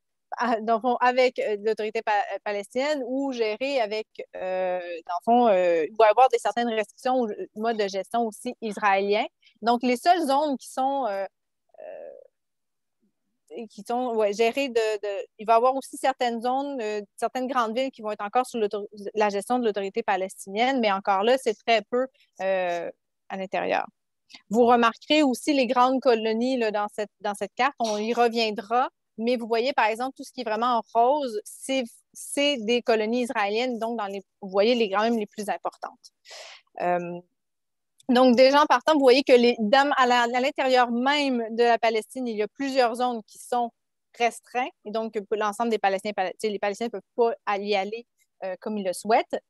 dans le fond, avec l'autorité palestinienne ou gérer avec, dans le fond, il va y avoir certaines restrictions ou modes de gestion aussi israéliens. Donc, les seules zones qui sont gérées il va y avoir aussi certaines zones, certaines grandes villes qui vont être encore sous la gestion de l'autorité palestinienne, mais encore là, c'est très peu à l'intérieur. Vous remarquerez aussi les grandes colonies là, dans cette carte, on y reviendra. Mais vous voyez, par exemple, tout ce qui est vraiment en rose, c'est des colonies israéliennes, donc vous voyez quand même les plus importantes. Donc, déjà en partant, vous voyez que à l'intérieur même de la Palestine, il y a plusieurs zones qui sont restreintes. Et donc, l'ensemble des Palestiniens, les Palestiniens ne peuvent pas y aller comme ils le souhaitent.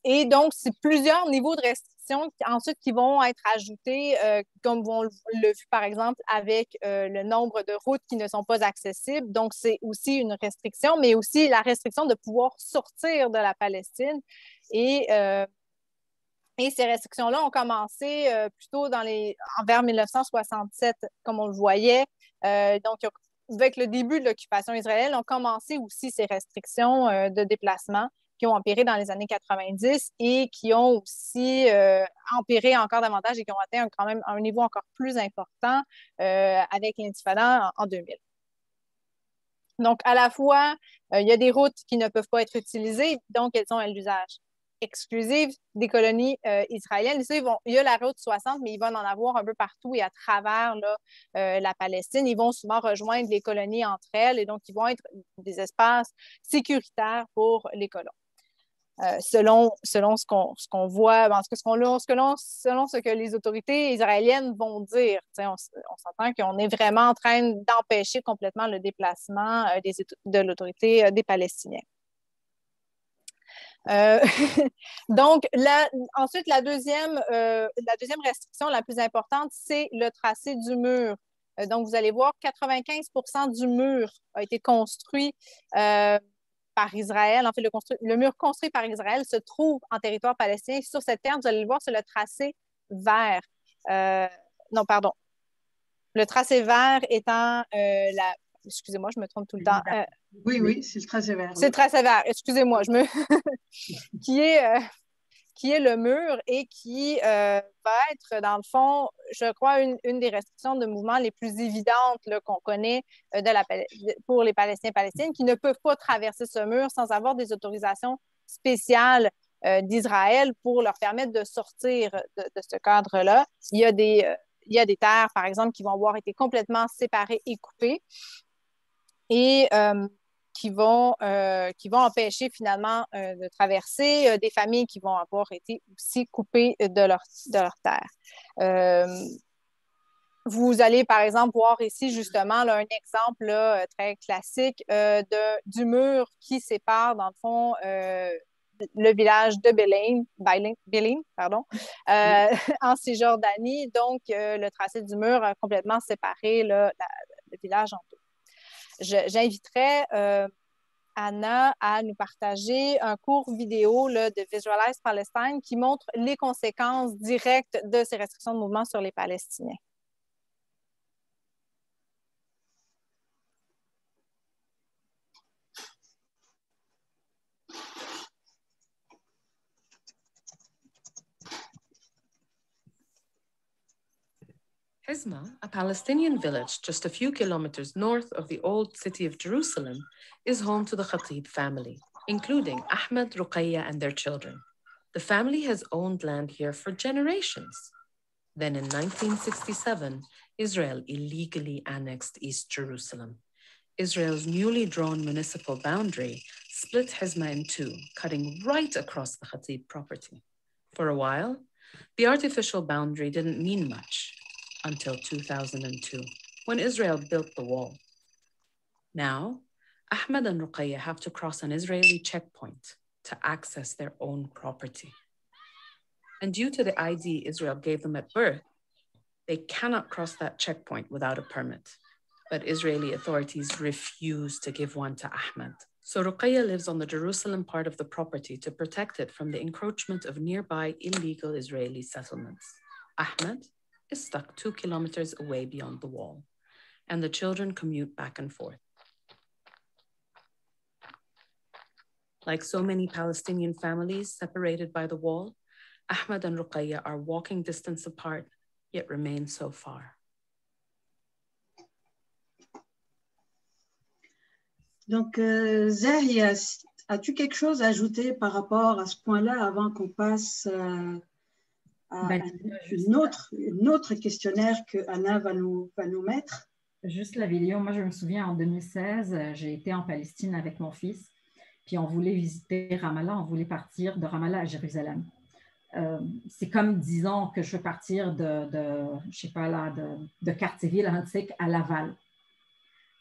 Et donc, c'est plusieurs niveaux de restriction restrictions ensuite qui vont être ajoutées, comme on l'a vu par exemple avec le nombre de routes qui ne sont pas accessibles. Donc, c'est aussi une restriction, mais aussi la restriction de pouvoir sortir de la Palestine. Et ces restrictions-là ont commencé plutôt vers 1967, comme on le voyait. Donc, avec le début de l'occupation israélienne, ont commencé aussi ces restrictions de déplacement qui ont empiré dans les années 90 et qui ont aussi empiré encore davantage et qui ont atteint quand même un niveau encore plus important avec l'intifada en 2000. Donc, à la fois, il y a des routes qui ne peuvent pas être utilisées, donc elles sont à l'usage exclusif des colonies israéliennes. Ici, il y a la route 60, mais il va en avoir un peu partout et à travers là, la Palestine. Ils vont souvent rejoindre les colonies entre elles et donc ils vont être des espaces sécuritaires pour les colons. Selon ce qu'on voit, selon ce que les autorités israéliennes vont dire. On s'entend qu'on est vraiment en train d'empêcher complètement le déplacement de l'autorité des Palestiniens. Donc, ensuite, la deuxième restriction la plus importante, c'est le tracé du mur. Donc, vous allez voir, 95% du mur a été construit par Israël. En fait, le mur construit par Israël se trouve en territoire palestinien. Sur cette terre, vous allez le voir, c'est le tracé vert. Non, pardon. Le tracé vert étant excusez-moi, je me trompe tout le temps. Oui, c'est le tracé vert. C'est le tracé vert. Excusez-moi, qui est le mur et qui va être, dans le fond, je crois, une des restrictions de mouvement les plus évidentes qu'on connaît pour les Palestiniens et Palestiniennes qui ne peuvent pas traverser ce mur sans avoir des autorisations spéciales d'Israël pour leur permettre de sortir de ce cadre-là. Il y a des terres, par exemple, qui vont avoir été complètement séparées et coupées et qui vont empêcher finalement de traverser, des familles qui vont avoir été aussi coupées de leur terre. Vous allez, par exemple, voir ici justement là, un exemple là, très classique du mur qui sépare, dans le fond, le village de Belin, en Cisjordanie. Donc, le tracé du mur a complètement séparé là, le village en deux. J'inviterais Anna à nous partager un court vidéo là, de Visualize Palestine qui montre les conséquences directes de ces restrictions de mouvement sur les Palestiniens. Hizma, a Palestinian village just a few kilometers north of the old city of Jerusalem, is home to the Khatib family, including Ahmed, Ruqayya, and their children. The family has owned land here for generations. Then in 1967, Israel illegally annexed East Jerusalem. Israel's newly drawn municipal boundary split Hizma in two, cutting right across the Khatib property. For a while, the artificial boundary didn't mean much, until 2002, when Israel built the wall. Now, Ahmed and Ruqayya have to cross an Israeli checkpoint to access their own property. And due to the ID Israel gave them at birth, they cannot cross that checkpoint without a permit. But Israeli authorities refuse to give one to Ahmed. So Ruqayya lives on the Jerusalem part of the property to protect it from the encroachment of nearby illegal Israeli settlements. Ahmed is stuck 2 kilometers away beyond the wall, and the children commute back and forth. Like so many Palestinian families separated by the wall, Ahmed and Ruqayya are walking distance apart, yet remain so far. Donc, Zahia, as-tu quelque chose à ajouter par rapport à ce point-là avant qu'on passe à une autre questionnaire que Anna va nous mettre? Juste la vidéo. Moi, je me souviens, en 2016, j'ai été en Palestine avec mon fils, puis on voulait visiter Ramallah, on voulait partir de Ramallah à Jérusalem. C'est comme, disons, que je veux partir de Cartierville antique à Laval.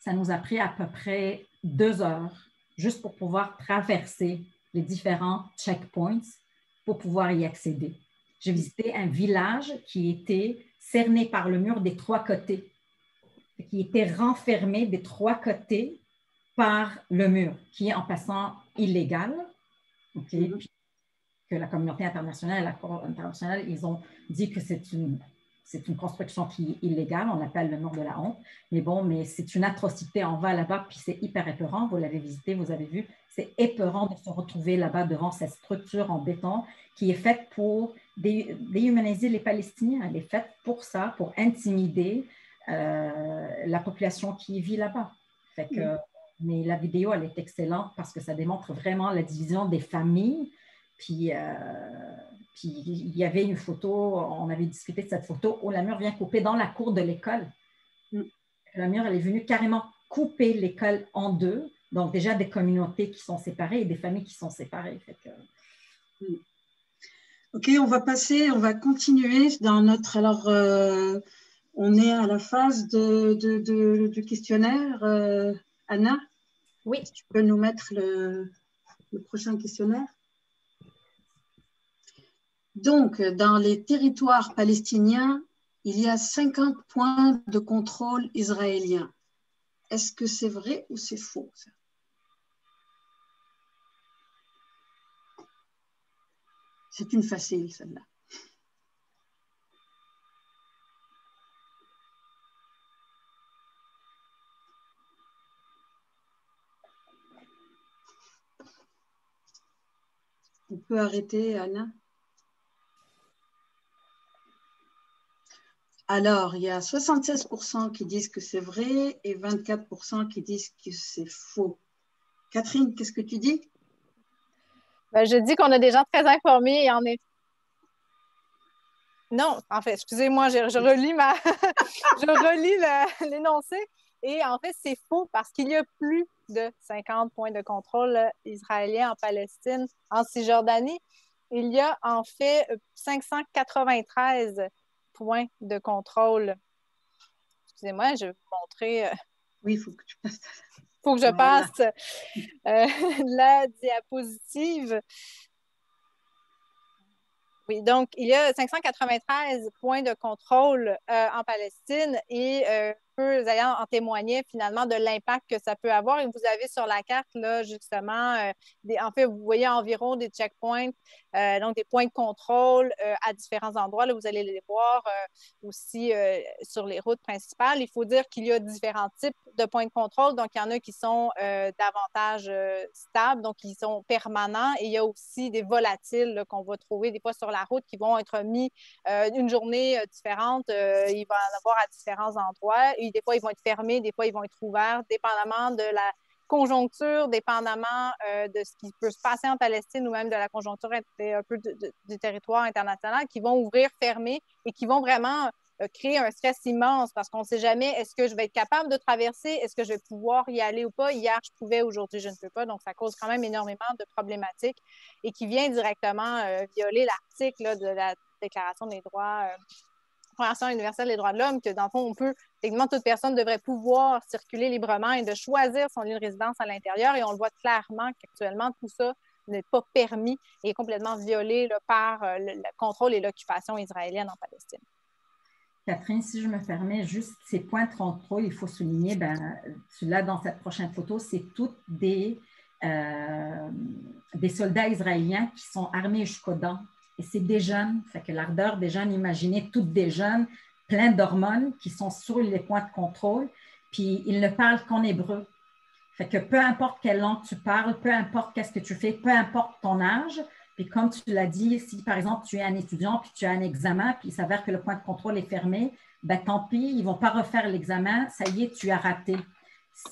Ça nous a pris à peu près 2 heures juste pour pouvoir traverser les différents checkpoints pour pouvoir y accéder. J'ai visité un village qui était cerné par le mur des 3 côtés, qui était renfermé des 3 côtés par le mur, qui est en passant illégal. Okay? Puis que la communauté internationale, la Cour internationale, ils ont dit que c'est une construction qui est illégale, on l'appelle le mur de la honte. Mais bon, mais c'est une atrocité. On va là-bas, puis c'est hyper épeurant. Vous l'avez visité, vous avez vu. C'est épeurant de se retrouver là-bas devant cette structure en béton qui est faite pour déhumaniser les Palestiniens. Elle est faite pour ça, pour intimider la population qui vit là-bas. Fait que, mais la vidéo, elle est excellente parce que ça démontre vraiment la division des familles. Puis il y avait une photo, on avait discuté de cette photo où la mur vient couper dans la cour de l'école. La mur, elle est venue carrément couper l'école en 2. Donc, déjà des communautés qui sont séparées et des familles qui sont séparées. Fait que... OK, on va continuer dans notre... Alors, on est à la phase du questionnaire. Anna? Oui. Tu peux nous mettre le prochain questionnaire? Donc, dans les territoires palestiniens, il y a 50 points de contrôle israéliens. Est-ce que c'est vrai ou c'est faux, ça? C'est une facile, celle-là. On peut arrêter, Anna? Alors, il y a 76% qui disent que c'est vrai et 24% qui disent que c'est faux. Catherine, qu'est-ce que tu dis? Ben, je dis qu'on a des gens très informés et en effet. Non, en fait, excusez-moi, je relis l'énoncé. Et en fait, c'est faux parce qu'il y a plus de 50 points de contrôle israéliens en Palestine, en Cisjordanie. Il y a en fait 593 points de contrôle. Excusez-moi, je vais vous montrer. Oui, il faut que tu passes. Il faut que je passe la diapositive. Oui, donc il y a 593 points de contrôle en Palestine et peu ayant en témoigné finalement de l'impact que ça peut avoir. Et vous avez sur la carte, là, justement, en fait, vous voyez environ des checkpoints, donc des points de contrôle à différents endroits. Là, vous allez les voir aussi sur les routes principales. Il faut dire qu'il y a différents types de points de contrôle. Donc, il y en a qui sont davantage stables, donc qui sont permanents. Et il y a aussi des volatiles qu'on va trouver des fois sur la route qui vont être mis une journée différente. Il va en avoir à différents endroits. Et des fois, ils vont être fermés, des fois, ils vont être ouverts, dépendamment de la conjoncture, dépendamment de ce qui peut se passer en Palestine ou même de la conjoncture un peu du territoire international, qui vont ouvrir, fermer et qui vont vraiment créer un stress immense parce qu'on ne sait jamais est-ce que je vais être capable de traverser, est-ce que je vais pouvoir y aller ou pas. Hier, je pouvais, aujourd'hui, je ne peux pas. Donc, ça cause quand même énormément de problématiques et qui vient directement violer l'article de la Déclaration des droits Convention universelle des droits de l'homme, que dans le fond, techniquement, toute personne devrait pouvoir circuler librement et de choisir son lieu de résidence à l'intérieur. Et on le voit clairement qu'actuellement, tout ça n'est pas permis et est complètement violé là, par le contrôle et l'occupation israélienne en Palestine. Catherine, si je me permets, juste ces points de contrôle, il faut souligner, là, dans cette prochaine photo, c'est toutes des soldats israéliens qui sont armés jusqu'aux dents. Et c'est des jeunes, fait que l'ardeur des jeunes, imaginez toutes des jeunes, pleins d'hormones, qui sont sur les points de contrôle, puis ils ne parlent qu'en hébreu. Fait que peu importe quelle langue tu parles, peu importe qu'est-ce que tu fais, peu importe ton âge, puis comme tu l'as dit, si par exemple tu es un étudiant, puis tu as un examen, puis il s'avère que le point de contrôle est fermé, tant pis, ils ne vont pas refaire l'examen, ça y est, tu as raté.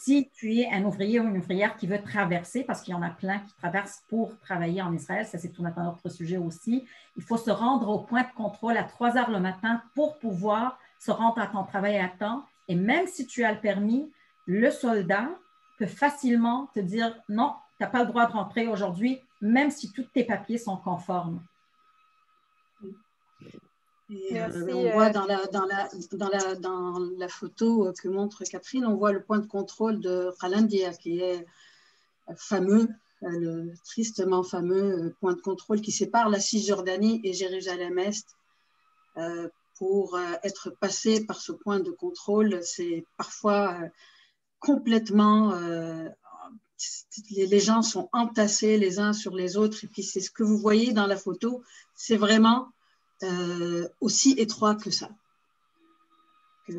Si tu es un ouvrier ou une ouvrière qui veut traverser, parce qu'il y en a plein qui traversent pour travailler en Israël, ça c'est tout un autre sujet aussi, il faut se rendre au point de contrôle à 3 heures le matin pour pouvoir se rendre à ton travail à temps. Et même si tu as le permis, le soldat peut facilement te dire « Non, tu n'as pas le droit de rentrer aujourd'hui, même si tous tes papiers sont conformes. » Et, on voit dans la photo que montre Catherine, on voit le point de contrôle de Qalandia qui est fameux le tristement fameux point de contrôle qui sépare la Cisjordanie et Jérusalem-Est. Pour être passé par ce point de contrôle, c'est parfois complètement... les gens sont entassés les uns sur les autres, et puis c'est ce que vous voyez dans la photo, c'est vraiment aussi étroit que ça.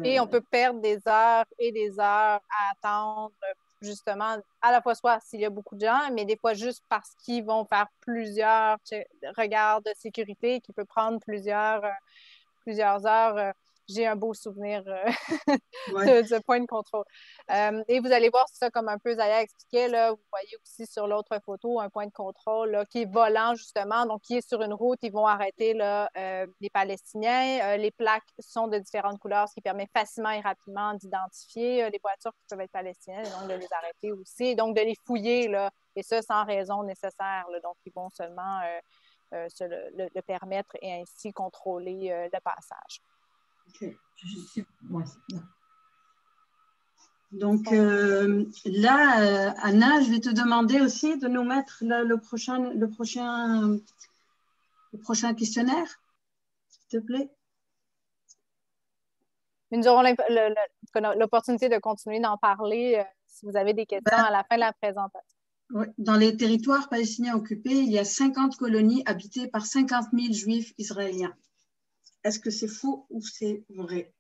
Et on peut perdre des heures et des heures à attendre, justement, à la fois soit s'il y a beaucoup de gens, mais des fois juste parce qu'ils vont faire plusieurs regards de sécurité qui peut prendre plusieurs heures. J'ai un beau souvenir de ce point de contrôle. Et vous allez voir ça comme un peu Zaya expliquait, là, vous voyez aussi sur l'autre photo un point de contrôle là, qui est volant justement, donc qui est sur une route. Ils vont arrêter là, les Palestiniens. Les plaques sont de différentes couleurs, ce qui permet facilement et rapidement d'identifier les voitures qui peuvent être palestiniennes, et donc de les arrêter aussi, et donc de les fouiller, là, et ça sans raison nécessaire. Là, donc, ils vont seulement le permettre et ainsi contrôler le passage. Okay. Donc là, Anna, je vais te demander aussi de nous mettre le prochain questionnaire, s'il te plaît. Mais nous aurons l'opportunité de continuer d'en parler si vous avez des questions à la fin de la présentation. Oui. Dans les territoires palestiniens occupés, il y a 50 colonies habitées par 50 000 juifs israéliens. Est-ce que c'est faux ou c'est vrai?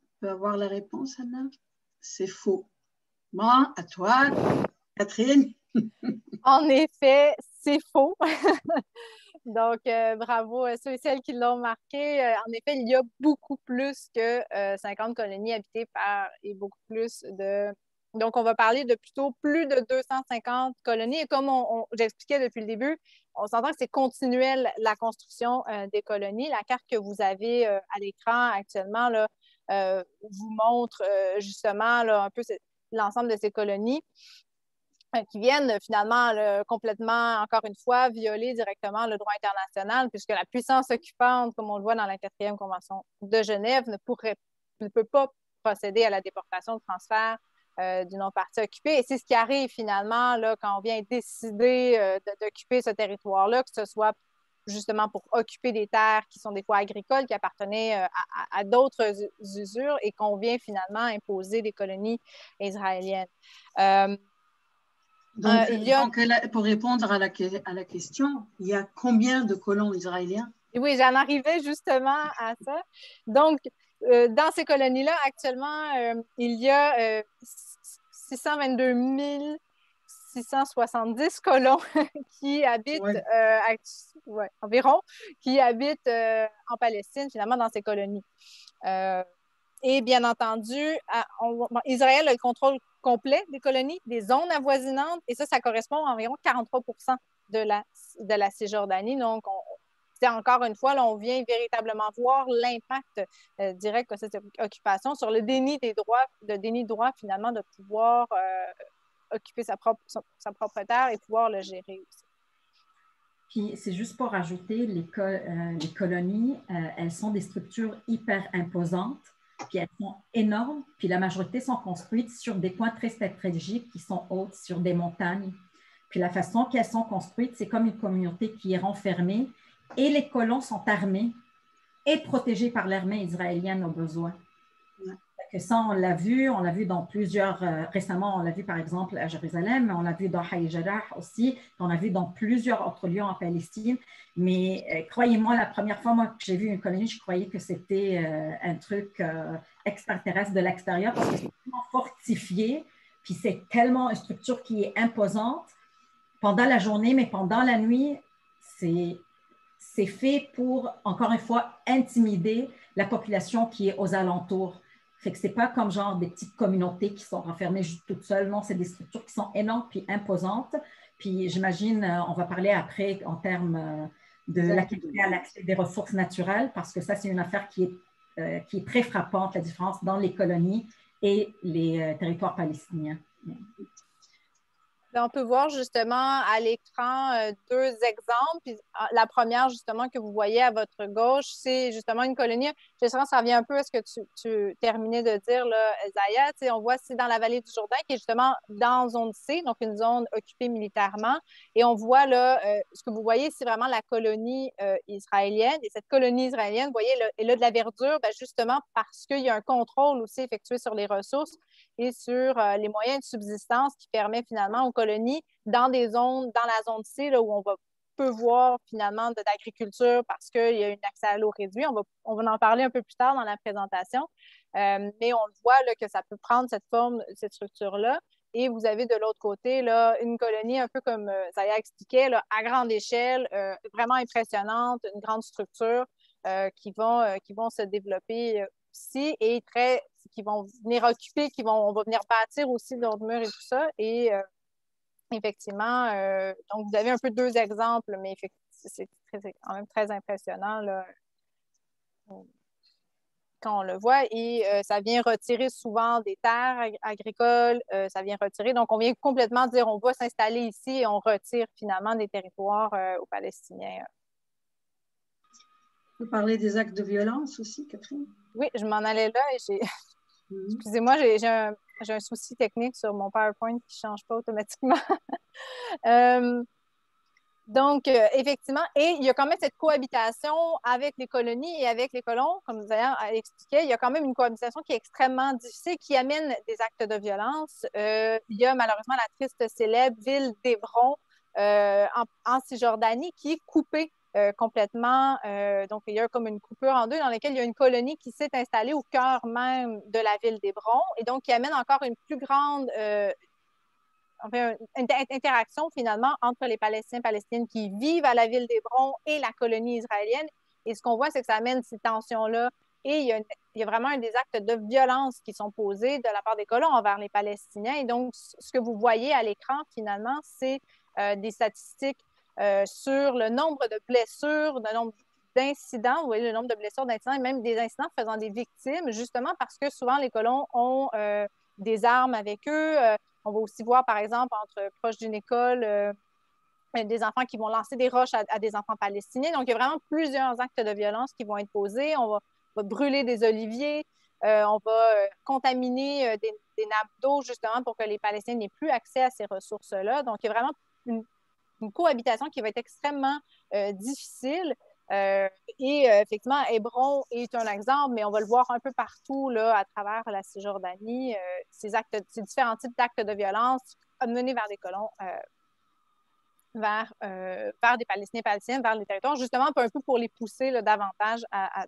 On peut avoir la réponse, Anna? C'est faux. Bon, à toi, Catherine. En effet, c'est faux. Donc, bravo à ceux et celles qui l'ont marqué. En effet, il y a beaucoup plus que 50 colonies habitées par et beaucoup plus de... Donc, on va parler de plutôt plus de 250 colonies. Et comme j'expliquais depuis le début, on s'entend que c'est continuel la construction des colonies. La carte que vous avez à l'écran actuellement là, vous montre justement là, un peu l'ensemble de ces colonies qui viennent finalement complètement, encore une fois, violer directement le droit international, puisque la puissance occupante, comme on le voit dans la 4e Convention de Genève, ne peut pas procéder à la déportation, au transfert du non-parti occupé. Et c'est ce qui arrive finalement là, quand on vient décider d'occuper ce territoire-là, que ce soit justement pour occuper des terres qui sont des fois agricoles, qui appartenaient à d'autres usures, et qu'on vient finalement imposer des colonies israéliennes. Donc, pour répondre à la question, il y a combien de colons israéliens? Oui, j'en arrivais justement à ça. Donc, dans ces colonies-là, actuellement, il y a 622 670 colons qui habitent environ, qui habitent en Palestine, finalement, dans ces colonies. Et bien entendu, Israël a le contrôle complet des colonies, des zones avoisinantes, et ça correspond à environ 43 % de la Cisjordanie. Donc, encore une fois, là, on vient véritablement voir l'impact direct de cette occupation sur le déni des droits, finalement, de pouvoir occuper sa propre terre et pouvoir le gérer aussi. Puis, c'est juste pour ajouter, les colonies, elles sont des structures hyper imposantes, puis elles sont énormes, puis la majorité sont construites sur des points très stratégiques qui sont hautes, sur des montagnes. Puis la façon qu'elles sont construites, c'est comme une communauté qui est renfermée, et les colons sont armés et protégés par l'armée israélienne au besoin. Que ça, on l'a vu dans plusieurs, récemment, on l'a vu par exemple à Jérusalem, mais on l'a vu dans Haï Jarrah aussi, on l'a vu dans plusieurs autres lieux en Palestine. Mais croyez-moi, la première fois moi, que j'ai vu une colonie, je croyais que c'était un truc extraterrestre de l'extérieur parce que c'est tellement fortifié, puis c'est tellement une structure qui est imposante pendant la journée, mais pendant la nuit, c'est fait pour, encore une fois, intimider la population qui est aux alentours. Fait que ce n'est pas comme genre des petites communautés qui sont renfermées juste toutes seules. Non, c'est des structures qui sont énormes puis imposantes. Puis j'imagine, on va parler après en termes de l'accès à l'accès des ressources naturelles, parce que ça, c'est une affaire qui est très frappante, la différence dans les colonies et les territoires palestiniens. On peut voir justement à l'écran deux exemples. Puis, la première, justement, que vous voyez à votre gauche, c'est justement une colonie. Je sens que ça revient un peu à ce que tu terminais de dire, là, Zaya. On voit c'est dans la vallée du Jourdain, qui est justement dans zone C, donc une zone occupée militairement. Et on voit là, ce que vous voyez, c'est vraiment la colonie israélienne. Et cette colonie israélienne, vous voyez, elle a de la verdure, ben, justement parce qu'il y a un contrôle aussi effectué sur les ressources et sur les moyens de subsistance qui permet finalement aux colonies dans des zones, dans la zone C, là, où peut voir finalement de l'agriculture parce qu'il y a un accès à l'eau réduit. On va en parler un peu plus tard dans la présentation, mais on le voit là, que ça peut prendre cette forme, cette structure-là. Et vous avez de l'autre côté là, une colonie un peu comme Zaya expliquait, là, à grande échelle, vraiment impressionnante, une grande structure qui vont se développer aussi et qui vont venir occuper, on va venir bâtir aussi d'autres murs et tout ça. Et effectivement, donc vous avez un peu deux exemples, mais c'est quand même très impressionnant là, quand on le voit. Et ça vient retirer souvent des terres agricoles, ça vient retirer. Donc, on vient complètement dire on va s'installer ici et on retire finalement des territoires aux Palestiniens. Vous parlez des actes de violence aussi, Catherine? Oui, je m'en allais là et excusez-moi, j'ai un souci technique sur mon PowerPoint qui ne change pas automatiquement. Donc, effectivement, et il y a quand même cette cohabitation avec les colonies et avec les colons, comme vous avez expliqué, il y a quand même une cohabitation qui est extrêmement difficile, qui amène des actes de violence. Il y a malheureusement la triste célèbre ville d'Hébron en Cisjordanie qui est coupée complètement. Donc, il y a comme une coupure en deux dans laquelle il y a une colonie qui s'est installée au cœur même de la ville d'Hébron et donc qui amène encore une plus grande une interaction finalement entre les Palestiniens et Palestiniennes qui vivent à la ville d'Hébron et la colonie israélienne. Et ce qu'on voit, c'est que ça amène ces tensions-là. Et il y a vraiment des actes de violence qui sont posés de la part des colons envers les Palestiniens. Et donc, ce que vous voyez à l'écran, finalement, c'est des statistiques sur le nombre de blessures, le nombre d'incidents, vous voyez le nombre de blessures, d'incidents, et même des incidents faisant des victimes, justement parce que souvent les colons ont des armes avec eux. On va aussi voir, par exemple, proches d'une école, des enfants qui vont lancer des roches à des enfants palestiniens. Donc, il y a vraiment plusieurs actes de violence qui vont être posés. On va brûler des oliviers, on va contaminer des nappes d'eau, justement, pour que les Palestiniens n'aient plus accès à ces ressources-là. Donc, il y a vraiment une cohabitation qui va être extrêmement difficile. Et effectivement, Hébron est un exemple, mais on va le voir un peu partout là, à travers la Cisjordanie, ces différents types d'actes de violence menés vers des colons, vers des Palestiniens et Palestiniennes, vers les territoires, justement un peu pour les pousser là, davantage à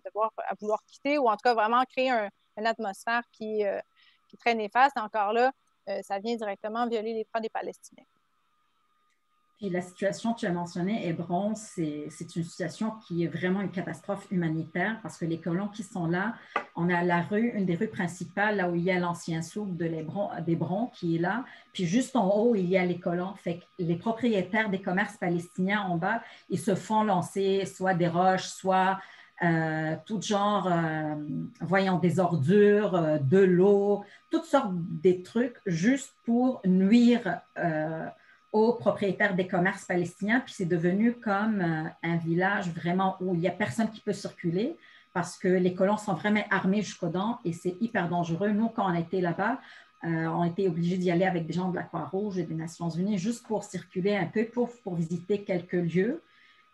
vouloir quitter ou en tout cas vraiment créer une atmosphère qui est très néfaste. Encore là, ça vient directement violer les droits des Palestiniens. Puis la situation que tu as mentionnée, Hébron, c'est une situation qui est vraiment une catastrophe humanitaire parce que les colons qui sont là, on a la rue, une des rues principales, là où il y a l'ancien souk d'Hébron qui est là. Puis juste en haut, il y a les colons. Fait que les propriétaires des commerces palestiniens en bas, ils se font lancer soit des roches, soit tout genre, voyons, des ordures, de l'eau, toutes sortes de trucs juste pour nuire aux propriétaires des commerces palestiniens, puis c'est devenu comme un village vraiment où il n'y a personne qui peut circuler parce que les colons sont vraiment armés jusqu'aux dents et c'est hyper dangereux. Nous, quand on a été là-bas, on a été obligés d'y aller avec des gens de la Croix-Rouge et des Nations Unies juste pour circuler un peu, pour visiter quelques lieux.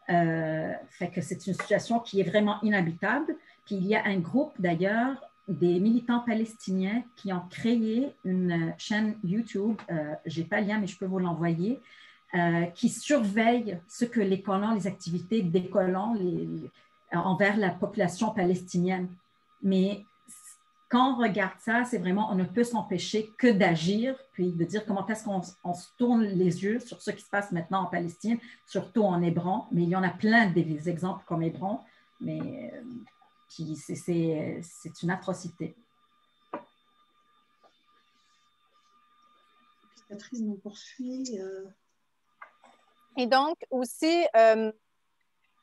Fait que c'est une situation qui est vraiment inhabitable. Puis il y a un groupe d'ailleurs des militants palestiniens qui ont créé une chaîne YouTube, je n'ai pas le lien, mais je peux vous l'envoyer, qui surveille ce que les colons, les activités des colons envers la population palestinienne. Mais quand on regarde ça, c'est vraiment, on ne peut s'empêcher que d'agir, puis de dire comment est-ce qu'on se tourne les yeux sur ce qui se passe maintenant en Palestine, surtout en Hébron, mais il y en a plein des exemples comme Hébron, mais puis c'est une atrocité. Catherine nous poursuit. Et donc aussi,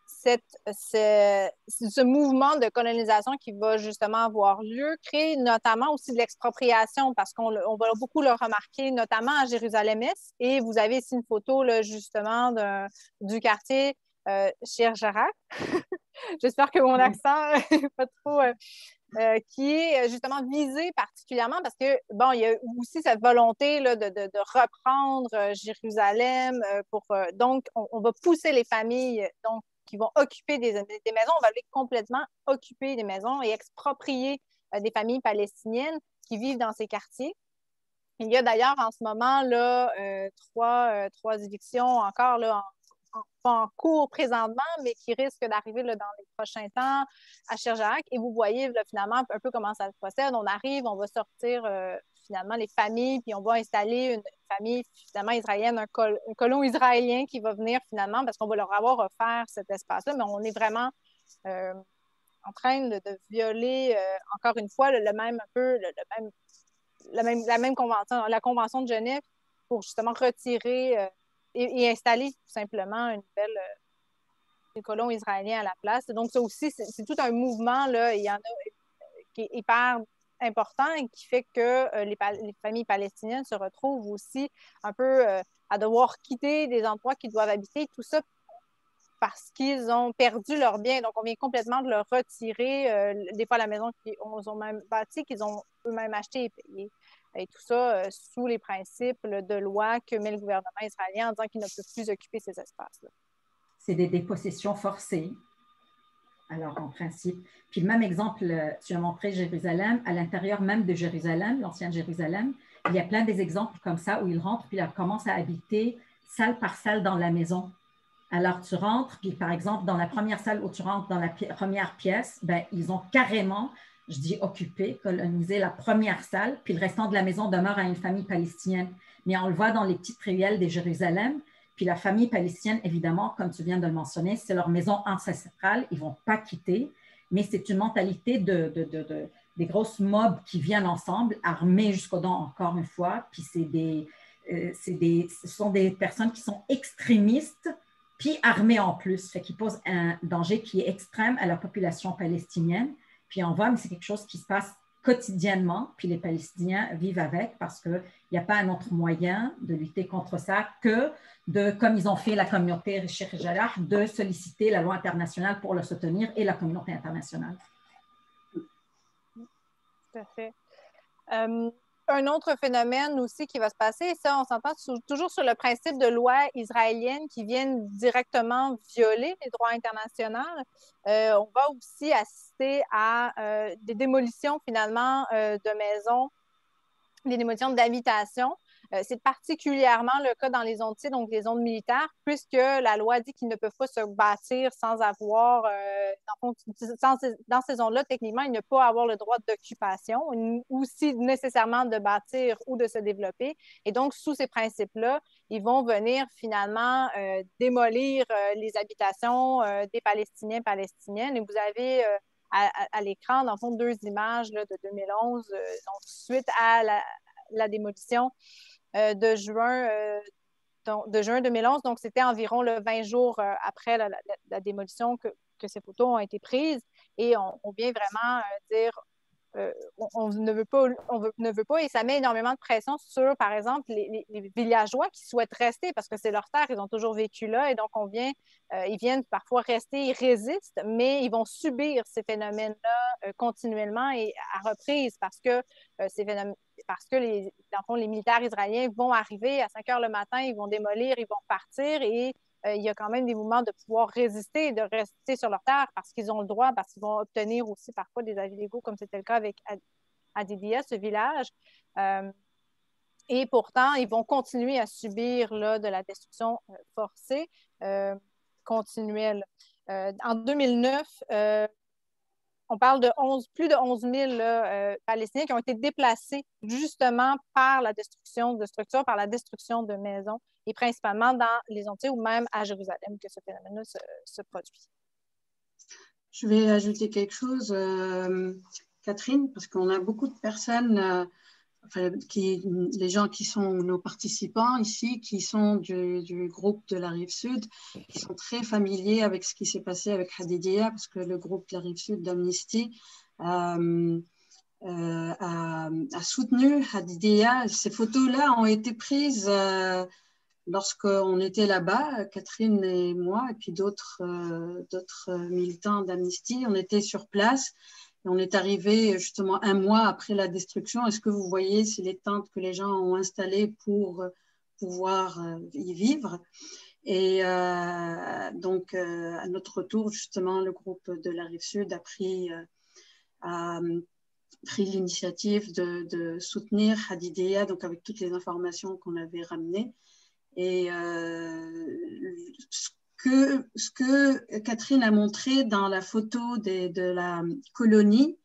ce mouvement de colonisation qui va justement avoir lieu crée notamment aussi de l'expropriation parce qu'on va beaucoup le remarquer, notamment à Jérusalem-Est. Et vous avez ici une photo là, justement du quartier Sheikh Jarrah. J'espère que mon accent n'est pas trop... qui est justement visé particulièrement parce que, bon, il y a aussi cette volonté là, de reprendre Jérusalem donc, on va pousser les familles donc, qui vont occuper des maisons, on va aller complètement occuper des maisons et exproprier des familles palestiniennes qui vivent dans ces quartiers. Il y a d'ailleurs en ce moment là, trois évictions encore là, pas en cours présentement, mais qui risquent d'arriver dans les prochains temps à Sherjak. Et vous voyez là, finalement un peu comment ça se procède. On arrive, on va sortir finalement les familles, puis on va installer une famille finalement israélienne, un colon israélien qui va venir finalement parce qu'on va leur avoir offert cet espace-là, mais on est vraiment en train de violer encore une fois la même convention, la Convention de Genève pour justement retirer et installer tout simplement des colons israéliens à la place. Donc, ça aussi, c'est tout un mouvement, là, il y en a qui est hyper important et qui fait que les familles palestiniennes se retrouvent aussi un peu à devoir quitter des endroits qu'ils doivent habiter, tout ça parce qu'ils ont perdu leurs biens. Donc, on vient complètement de leur retirer des fois la maison qu'ils ont même bâtie, qu'ils ont eux-mêmes acheté et payé. Et tout ça sous les principes de loi que met le gouvernement israélien en disant qu'il ne peut plus occuper ces espaces-là. C'est des dépossessions forcées. Alors, en principe. Puis le même exemple, tu as montré Jérusalem. À l'intérieur même de Jérusalem, l'ancienne Jérusalem, il y a plein des exemples comme ça où ils rentrent puis ils commencent à habiter salle par salle dans la maison. Alors, tu rentres, puis par exemple, dans la première salle où tu rentres dans la première pièce, ben, ils ont carrément, je dis occupé, colonisé la première salle, puis le restant de la maison demeure à une famille palestinienne. Mais on le voit dans les petites ruelles de Jérusalem. Puis la famille palestinienne, évidemment, comme tu viens de le mentionner, c'est leur maison ancestrale, ils ne vont pas quitter, mais c'est une mentalité des grosses mobs qui viennent ensemble, armés jusqu'aux dents encore une fois, puis ce sont des personnes qui sont extrémistes, puis armées en plus, fait qu'ils posent un danger qui est extrême à la population palestinienne. Puis on voit, mais c'est quelque chose qui se passe quotidiennement, puis les Palestiniens vivent avec parce qu'il n'y a pas un autre moyen de lutter contre ça que comme ils ont fait la communauté Sheikh Jarrah, de solliciter la loi internationale pour le soutenir et la communauté internationale. Tout à fait. Un autre phénomène aussi qui va se passer, ça, on s'entend toujours sur le principe de loi israélienne qui viennent directement violer les droits internationaux. On va aussi assister à des démolitions finalement de maisons, des démolitions d'habitations. C'est particulièrement le cas dans les zones C, donc les zones militaires, puisque la loi dit qu'ils ne peuvent pas se bâtir sans avoir, dans ces zones-là, techniquement, ils ne peuvent pas avoir le droit d'occupation, ou si nécessairement de bâtir ou de se développer. Et donc, sous ces principes-là, ils vont venir finalement démolir les habitations des Palestiniens, Palestiniennes. Et vous avez à l'écran, dans le fond, deux images là, de 2011, donc suite à la démolition de juin 2011. Donc, c'était environ le 20 jours après la démolition que ces photos ont été prises. Et on vient vraiment dire on ne veut pas, et ça met énormément de pression sur, par exemple, les villageois qui souhaitent rester parce que c'est leur terre, ils ont toujours vécu là, et donc ils viennent parfois rester, ils résistent, mais ils vont subir ces phénomènes-là continuellement et à reprise parce que dans le fond, les militaires israéliens vont arriver à 5 heures le matin, ils vont démolir, ils vont partir et il y a quand même des moments de pouvoir résister, de rester sur leur terre parce qu'ils ont le droit, parce qu'ils vont obtenir aussi parfois des avis légaux, comme c'était le cas avec Adidia, ce village. Et pourtant, ils vont continuer à subir là, de la destruction forcée continuelle. En 2009, on parle de plus de 11 000 Palestiniens qui ont été déplacés justement par la destruction de structures, par la destruction de maisons, et principalement dans les zones ou même à Jérusalem que ce phénomène-là se produit. Je vais ajouter quelque chose, Catherine, parce qu'on a beaucoup de personnes les gens qui sont nos participants ici, qui sont du groupe de la Rive-Sud, qui sont très familiers avec ce qui s'est passé avec Hadidiyah, parce que le groupe de la Rive-Sud d'Amnesty a soutenu Hadidiyah. Ces photos-là ont été prises lorsqu'on était là-bas, Catherine et moi, et puis d'autres militants d'Amnesty. On était sur place. On est arrivé justement un mois après la destruction. Est-ce que vous voyez, c'est les tentes que les gens ont installées pour pouvoir y vivre. Et donc, à notre retour, justement, le groupe de la Rive-Sud a pris l'initiative de soutenir Hadidiyah, donc avec toutes les informations qu'on avait ramenées. Et ce que Catherine a montré dans la photo de la colonie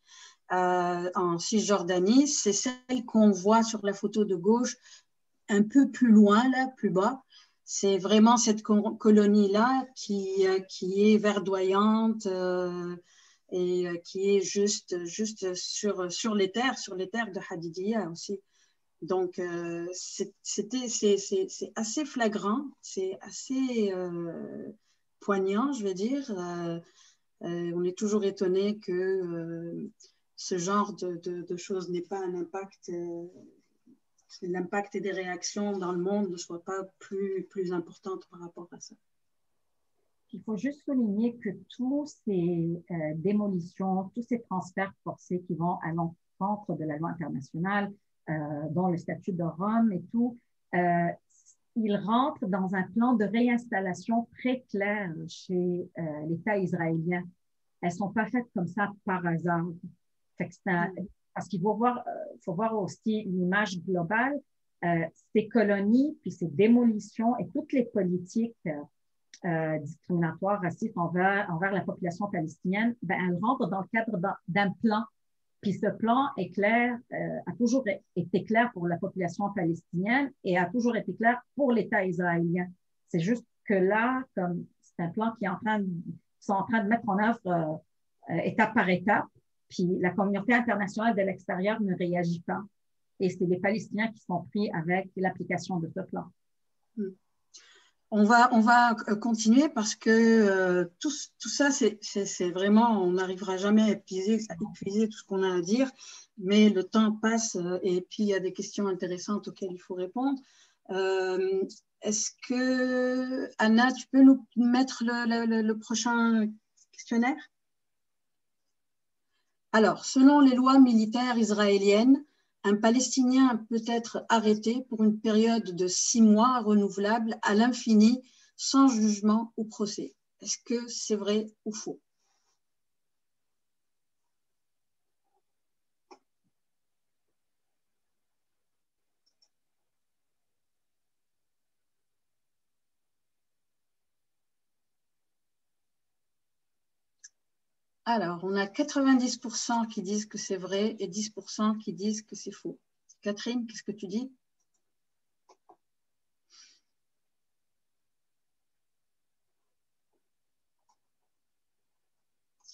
en Cisjordanie, c'est celle qu'on voit sur la photo de gauche, un peu plus loin, là, plus bas. C'est vraiment cette colonie-là qui est verdoyante et qui est juste sur les terres de Hadidiyah aussi. Donc, c'est assez flagrant, c'est assez poignant, je veux dire. On est toujours étonné que ce genre de choses n'ait pas un impact, l'impact des réactions dans le monde ne soit pas plus importante par rapport à ça. Il faut juste souligner que tous ces démolitions, tous ces transferts forcés qui vont à l'encontre de la loi internationale, dont le statut de Rome et tout, ils rentrent dans un plan de réinstallation très clair chez l'État israélien. Elles ne sont pas faites comme ça par hasard. Fait que parce qu'il faut voir aussi l'image globale. Ces colonies, puis ces démolitions et toutes les politiques discriminatoires, racistes envers la population palestinienne, ben, elles rentrent dans le cadre d'un plan. Puis ce plan est clair, a toujours été clair pour la population palestinienne et a toujours été clair pour l'État israélien. C'est juste que là, comme c'est un plan qui sont en train de mettre en œuvre étape par étape, puis la communauté internationale de l'extérieur ne réagit pas. Et c'est les Palestiniens qui sont pris avec l'application de ce plan. On va continuer parce que tout ça, c'est vraiment, on n'arrivera jamais à épuiser tout ce qu'on a à dire, mais le temps passe et puis il y a des questions intéressantes auxquelles il faut répondre. Est-ce que, Anna, tu peux nous mettre le prochain questionnaire? Alors, selon les lois militaires israéliennes, un Palestinien peut être arrêté pour une période de 6 mois renouvelable à l'infini, sans jugement ou procès. Est-ce que c'est vrai ou faux? Alors, on a 90% qui disent que c'est vrai et 10% qui disent que c'est faux. Catherine, qu'est-ce que tu dis?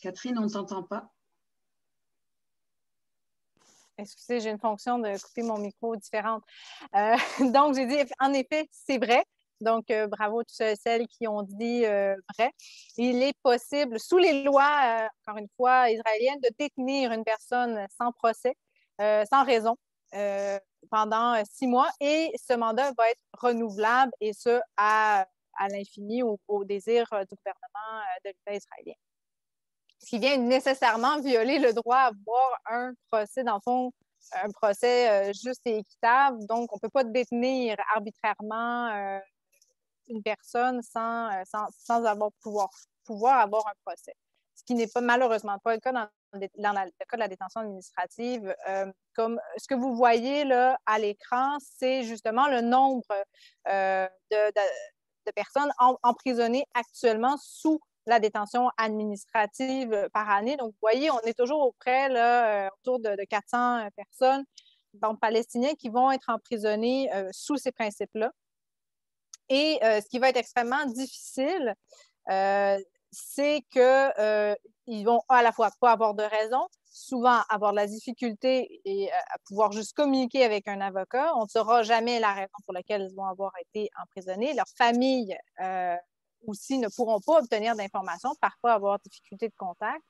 Catherine, on ne t'entend pas. Excusez, j'ai une fonction de couper mon micro différente. Donc, j'ai dit, en effet, c'est vrai. Donc, bravo à tous ceux et celles qui ont dit vrai. Il est possible, sous les lois, encore une fois, israéliennes, de détenir une personne sans procès, sans raison, pendant 6 mois. Et ce mandat va être renouvelable, et ce, à l'infini, au désir du gouvernement de l'État israélien. Ce qui vient nécessairement violer le droit à avoir un procès, dans le fond, un procès juste et équitable. Donc, on ne peut pas détenir arbitrairement une personne sans pouvoir avoir un procès. Ce qui n'est pas malheureusement pas le cas dans le cas de la détention administrative. Comme ce que vous voyez là à l'écran, c'est justement le nombre de personnes emprisonnées actuellement sous la détention administrative par année. Donc, vous voyez, on est toujours auprès, là, autour de 400 personnes, donc palestiniens, qui vont être emprisonnés sous ces principes-là. Et ce qui va être extrêmement difficile, c'est qu'ils vont à la fois pas avoir de raison, souvent avoir de la difficulté et à pouvoir juste communiquer avec un avocat. On ne saura jamais la raison pour laquelle ils vont avoir été emprisonnés. Leurs familles aussi ne pourront pas obtenir d'informations, parfois avoir difficulté de contact.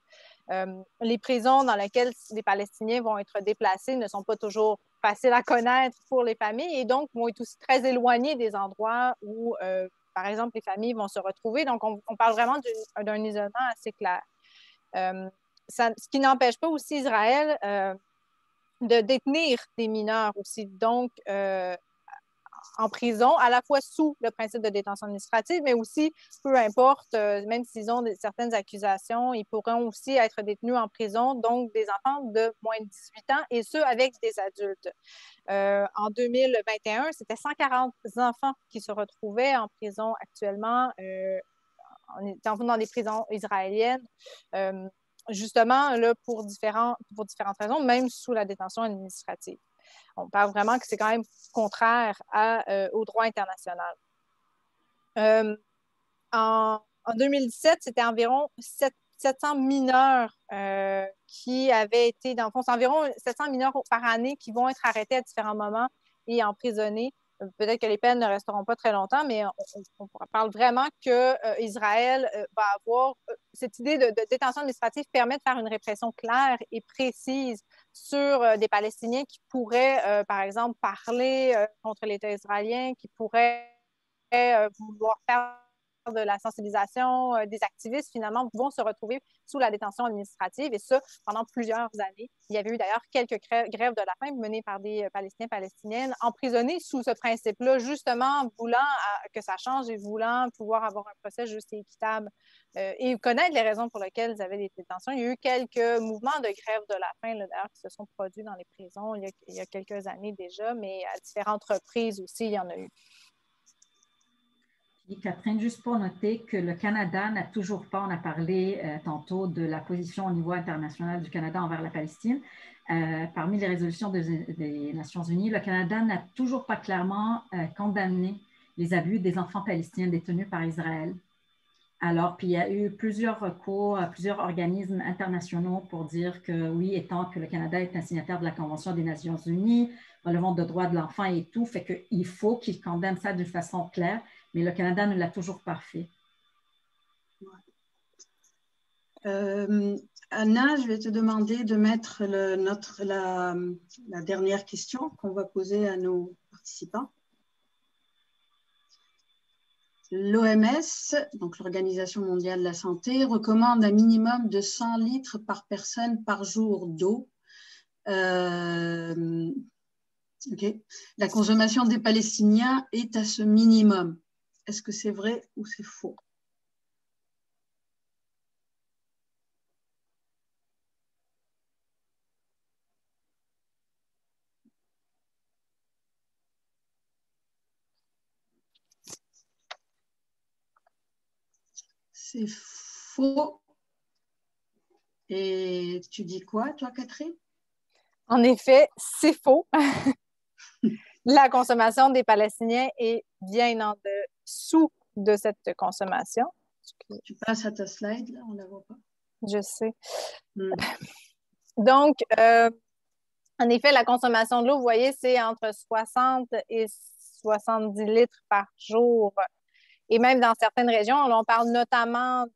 Les prisons dans lesquelles les Palestiniens vont être déplacés ne sont pas toujours faciles à connaître pour les familles et donc vont être aussi très éloignés des endroits où, par exemple, les familles vont se retrouver. Donc, on parle vraiment d'un isolement assez clair. Ce qui n'empêche pas aussi Israël de détenir des mineurs aussi. Donc, en prison, à la fois sous le principe de détention administrative, mais aussi, peu importe, même s'ils ont certaines accusations, ils pourront aussi être détenus en prison, donc des enfants de moins de 18 ans, et ce, avec des adultes. En 2021, c'était 140 enfants qui se retrouvaient en prison actuellement, dans des prisons israéliennes, justement là, pour différentes raisons, même sous la détention administrative. On parle vraiment que c'est quand même contraire au droit international. En 2017, c'était environ 700 mineurs qui avaient été, dans le fond, c'est environ 700 mineurs par année qui vont être arrêtés à différents moments et emprisonnés. Peut-être que les peines ne resteront pas très longtemps, mais on parle vraiment qu'Israël va avoir cette idée de détention administrative permet de faire une répression claire et précise sur des Palestiniens qui pourraient, par exemple, parler contre l'État israélien, qui pourraient vouloir faire de la sensibilisation, des activistes, finalement, vont se retrouver sous la détention administrative, et ça, pendant plusieurs années. Il y avait eu d'ailleurs quelques grèves de la faim menées par des Palestiniens, Palestiniennes, emprisonnés sous ce principe-là, justement, voulant que ça change et voulant pouvoir avoir un procès juste et équitable et connaître les raisons pour lesquelles ils avaient des détentions. Il y a eu quelques mouvements de grève de la faim, d'ailleurs, qui se sont produits dans les prisons il y a quelques années déjà, mais à différentes reprises aussi, il y en a eu. Catherine, juste pour noter que le Canada n'a toujours pas, on a parlé tantôt de la position au niveau international du Canada envers la Palestine. Parmi les résolutions des Nations unies, le Canada n'a toujours pas clairement condamné les abus des enfants palestiniens détenus par Israël. Alors, puis il y a eu plusieurs recours, plusieurs organismes internationaux pour dire que oui, étant que le Canada est un signataire de la Convention des Nations unies, relevant de droits de l'enfant et tout, fait qu'il faut qu'il condamne ça d'une façon claire, mais le Canada ne l'a toujours pas fait. Anna, je vais te demander de mettre la dernière question qu'on va poser à nos participants. L'OMS, donc l'Organisation mondiale de la santé, recommande un minimum de 100 litres par personne par jour d'eau. Okay. La consommation des Palestiniens est à ce minimum. Est-ce que c'est vrai ou c'est faux? C'est faux. Et tu dis quoi, toi, Catherine? En effet, c'est faux. La consommation des Palestiniens est bien en dessous de cette consommation. Tu passes à ta slide, là, on ne la voit pas. Je sais. Donc, en effet, la consommation de l'eau, vous voyez, c'est entre 60 et 70 litres par jour. Et même dans certaines régions, on parle notamment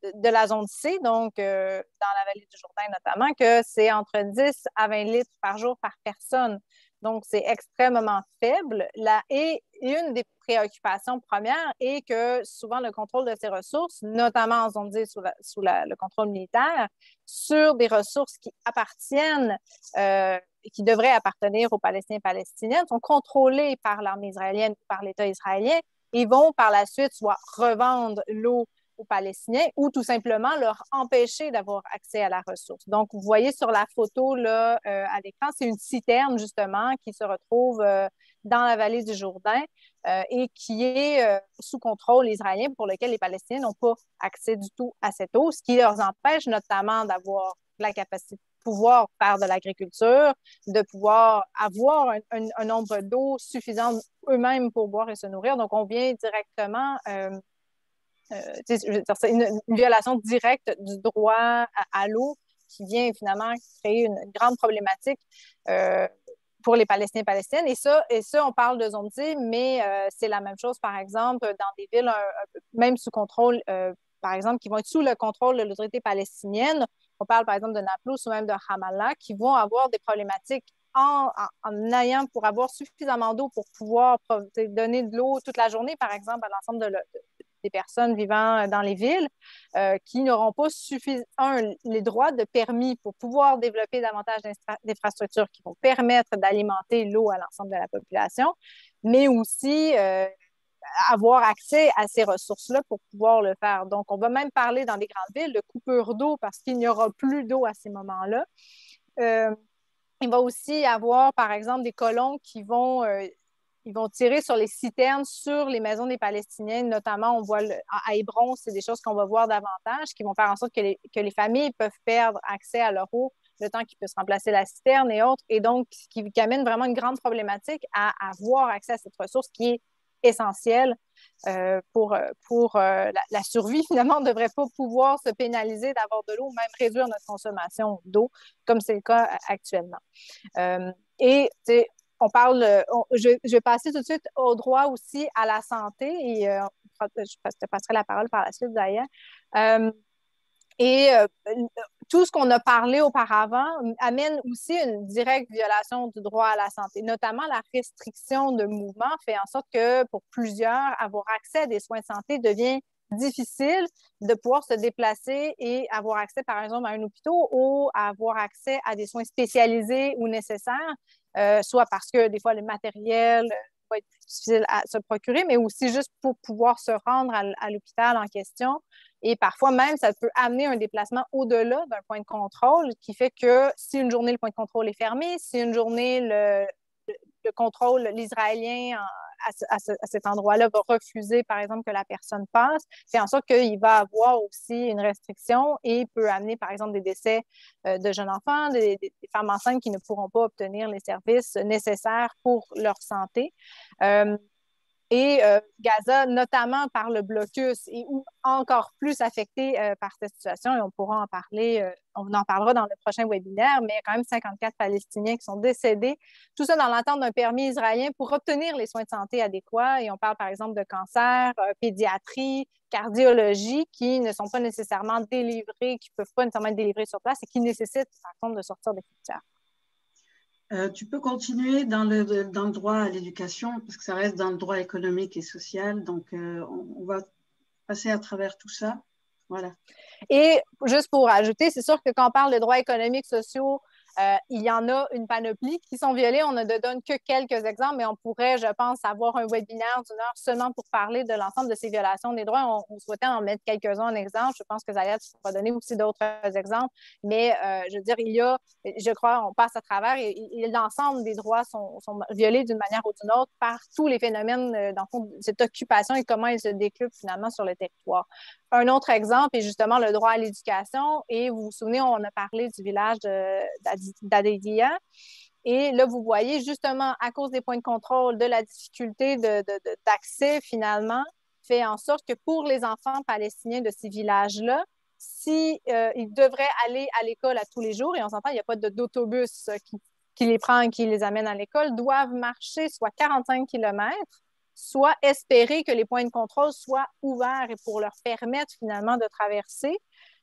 de la zone C, donc dans la vallée du Jourdain notamment, que c'est entre 10 à 20 litres par jour par personne. Donc, c'est extrêmement faible. Et une des préoccupations premières est que souvent le contrôle de ces ressources, notamment en zone D sous le contrôle militaire, sur des ressources qui appartiennent, qui devraient appartenir aux Palestiniens et Palestiniennes, sont contrôlées par l'armée israélienne ou par l'État israélien et vont par la suite soit revendre l'eau aux Palestiniens ou tout simplement leur empêcher d'avoir accès à la ressource. Donc, vous voyez sur la photo là, à l'écran, c'est une citerne justement qui se retrouve dans la vallée du Jourdain et qui est sous contrôle israélien pour lequel les Palestiniens n'ont pas accès du tout à cette eau, ce qui leur empêche notamment d'avoir la capacité de pouvoir faire de l'agriculture, de pouvoir avoir un nombre d'eau suffisant eux-mêmes pour boire et se nourrir. Donc, on vient directement... c'est une violation directe du droit à l'eau qui vient finalement créer une grande problématique pour les Palestiniens et Palestiniennes. Et ça, on parle de zone D, mais c'est la même chose, par exemple, dans des villes même sous contrôle, par exemple, qui vont être sous le contrôle de l'autorité palestinienne. On parle, par exemple, de Naplouse ou même de Ramallah, qui vont avoir des problématiques en ayant pour avoir suffisamment d'eau pour pouvoir donner de l'eau toute la journée, par exemple, à l'ensemble des personnes vivant dans les villes qui n'auront pas les droits de permis pour pouvoir développer davantage d'infrastructures qui vont permettre d'alimenter l'eau à l'ensemble de la population, mais aussi avoir accès à ces ressources-là pour pouvoir le faire. Donc, on va même parler dans les grandes villes de coupure d'eau parce qu'il n'y aura plus d'eau à ces moments-là. Il va aussi y avoir, par exemple, des colons qui vont tirer sur les citernes, sur les maisons des Palestiniens. Notamment, on voit à Hébron, c'est des choses qu'on va voir davantage, qui vont faire en sorte que les familles peuvent perdre accès à leur eau le temps qu'ils puissent remplacer la citerne et autres. Et donc, qui amène vraiment une grande problématique à avoir accès à cette ressource qui est essentielle pour la survie. Finalement, on ne devrait pas pouvoir se pénaliser d'avoir de l'eau, même réduire notre consommation d'eau, comme c'est le cas actuellement. Et, tu sais, on parle, je vais passer tout de suite au droit aussi à la santé et je te passerai la parole par la suite d'ailleurs. Tout ce qu'on a parlé auparavant amène aussi une directe violation du droit à la santé, notamment la restriction de mouvement fait en sorte que pour plusieurs, avoir accès à des soins de santé devient difficile de pouvoir se déplacer et avoir accès, par exemple, à un hôpital ou avoir accès à des soins spécialisés ou nécessaires, soit parce que des fois le matériel va être plus difficile à se procurer, mais aussi juste pour pouvoir se rendre à l'hôpital en question. Et parfois même, ça peut amener un déplacement au-delà d'un point de contrôle qui fait que si une journée, le point de contrôle est fermé, si une journée, le contrôle, l'Israélien à cet endroit-là va refuser, par exemple, que la personne passe, fait en sorte qu'il va avoir aussi une restriction et peut amener, par exemple, des décès de jeunes enfants, des femmes enceintes qui ne pourront pas obtenir les services nécessaires pour leur santé. Gaza, notamment par le blocus, est encore plus affecté par cette situation et on pourra en parler, on en parlera dans le prochain webinaire, mais il y a quand même 54 Palestiniens qui sont décédés. Tout ça dans l'attente d'un permis israélien pour obtenir les soins de santé adéquats. Et on parle par exemple de cancer, pédiatrie, cardiologie qui ne sont pas nécessairement délivrés, qui ne peuvent pas nécessairement être délivrés sur place et qui nécessitent par contre de sortir des frontières. Tu peux continuer dans le droit à l'éducation, parce que ça reste dans le droit économique et social. Donc, on va passer à travers tout ça. Voilà. Et juste pour ajouter, c'est sûr que quand on parle de droits économiques, sociaux, il y en a une panoplie qui sont violés. On ne donne que quelques exemples, mais on pourrait, je pense, avoir un webinaire d'une heure seulement pour parler de l'ensemble de ces violations des droits. On souhaitait en mettre quelques-uns en exemple. Je pense que Zaya, tu pourras donner aussi d'autres exemples. Mais je veux dire, il y a, je crois, on passe à travers et l'ensemble des droits sont violés d'une manière ou d'une autre par tous les phénomènes, dans le fond, de cette occupation et comment ils se décuplent finalement sur le territoire. Un autre exemple est justement le droit à l'éducation. Et vous vous souvenez, on a parlé du village d'Adédia. Et là, vous voyez justement, à cause des points de contrôle, de la difficulté d'accès finalement, fait en sorte que pour les enfants palestiniens de ces villages-là, si, ils devraient aller à l'école à tous les jours, et on s'entend, il n'y a pas d'autobus qui les prend et qui les amène à l'école, doivent marcher soit 45 km, soit espérer que les points de contrôle soient ouverts et pour leur permettre finalement de traverser.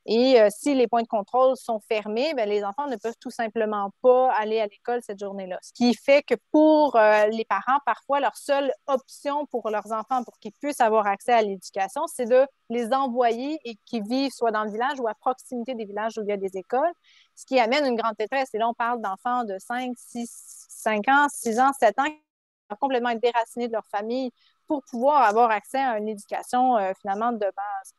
Et si les points de contrôle sont fermés, bien, les enfants ne peuvent tout simplement pas aller à l'école cette journée-là. Ce qui fait que pour les parents, parfois, leur seule option pour leurs enfants, pour qu'ils puissent avoir accès à l'éducation, c'est de les envoyer et qu'ils vivent soit dans le village ou à proximité des villages où il y a des écoles, ce qui amène une grande détresse. Et là, on parle d'enfants de 5 ans, 6 ans, 7 ans qui vont complètement être déracinés de leur famille pour pouvoir avoir accès à une éducation finalement de base.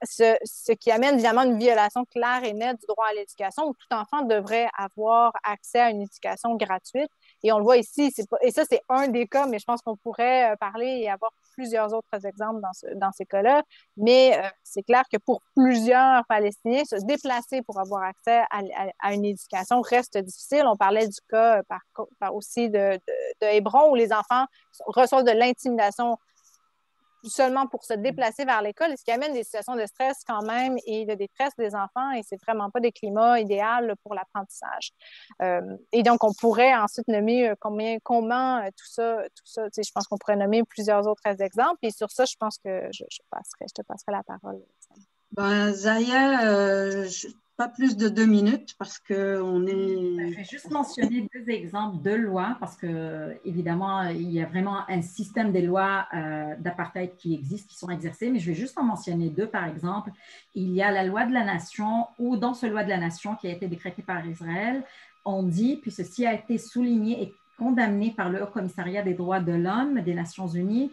Ce qui amène évidemment une violation claire et nette du droit à l'éducation où tout enfant devrait avoir accès à une éducation gratuite. Et on le voit ici, et ça c'est un des cas, mais je pense qu'on pourrait parler et avoir plusieurs autres exemples dans ces cas-là. Mais c'est clair que pour plusieurs Palestiniens, se déplacer pour avoir accès à une éducation reste difficile. On parlait du cas aussi de Hébron où les enfants reçoivent de l'intimidation seulement pour se déplacer vers l'école, ce qui amène des situations de stress quand même et de détresse des enfants, et c'est vraiment pas des climats idéaux pour l'apprentissage. Et donc, on pourrait ensuite nommer comment tout ça, je pense qu'on pourrait nommer plusieurs autres exemples, et sur ça, je pense que je te passerai la parole. Ben, Zaya, pas plus de 2 minutes parce qu'on est... Je vais juste mentionner 2 exemples de lois parce que, évidemment, il y a vraiment un système de lois d'apartheid qui existe, qui sont exercées, mais je vais juste en mentionner 2, par exemple. Il y a la loi de la nation, ou dans ce loi de la nation qui a été décrétée par Israël, on dit, puis ceci a été souligné et condamné par le Haut Commissariat des droits de l'homme des Nations unies,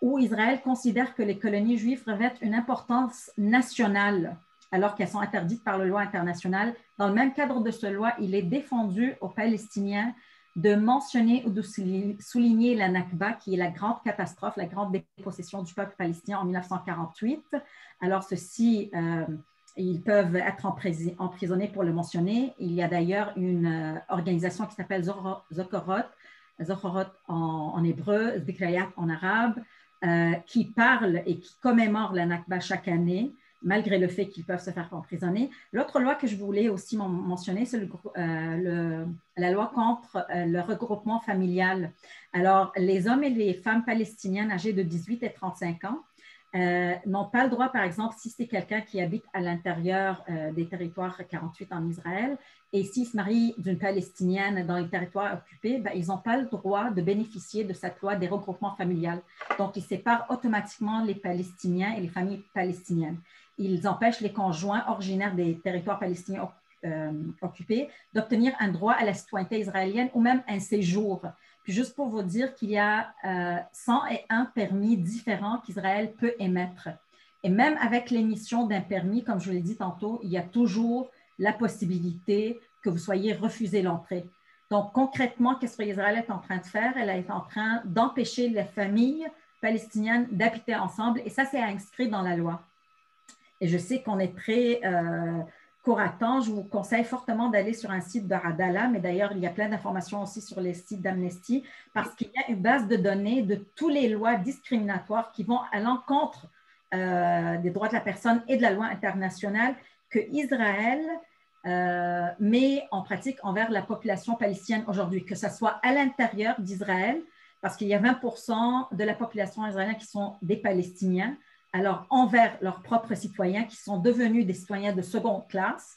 où Israël considère que les colonies juives revêtent une importance nationale alors qu'elles sont interdites par la loi internationale. Dans le même cadre de cette loi, il est défendu aux Palestiniens de mentionner ou de souligner la Nakba, qui est la grande catastrophe, la grande dépossession du peuple palestinien en 1948. Alors, ceci, ils peuvent être emprisonnés pour le mentionner. Il y a d'ailleurs une organisation qui s'appelle Zochorot en hébreu, Zikrayat en arabe, qui parle et qui commémore la Nakba chaque année, malgré le fait qu'ils peuvent se faire emprisonner. L'autre loi que je voulais aussi mentionner, c'est la loi contre le regroupement familial. Alors, les hommes et les femmes palestiniennes âgés de 18 et 35 ans n'ont pas le droit, par exemple, si c'est quelqu'un qui habite à l'intérieur des territoires 48 en Israël, et s'ils se marient d'une Palestinienne dans les territoires occupés, ben, ils n'ont pas le droit de bénéficier de cette loi des regroupements familiales. Donc, ils séparent automatiquement les Palestiniens et les familles palestiniennes. Ils empêchent les conjoints originaires des territoires palestiniens occupés d'obtenir un droit à la citoyenneté israélienne ou même un séjour. Puis juste pour vous dire qu'il y a 101 permis différents qu'Israël peut émettre. Et même avec l'émission d'un permis, comme je vous l'ai dit tantôt, il y a toujours la possibilité que vous soyez refusé l'entrée. Donc, concrètement, qu'est-ce que Israël est en train de faire? Elle est en train d'empêcher les familles palestiniennes d'habiter ensemble, et ça, c'est inscrit dans la loi. Et je sais qu'on est très court à temps. Je vous conseille fortement d'aller sur un site de Adala, mais d'ailleurs, il y a plein d'informations aussi sur les sites d'Amnesty, parce qu'il y a une base de données de toutes les lois discriminatoires qui vont à l'encontre des droits de la personne et de la loi internationale que Israël met en pratique envers la population palestinienne aujourd'hui, que ce soit à l'intérieur d'Israël, parce qu'il y a 20% de la population israélienne qui sont des Palestiniens, alors envers leurs propres citoyens qui sont devenus des citoyens de seconde classe,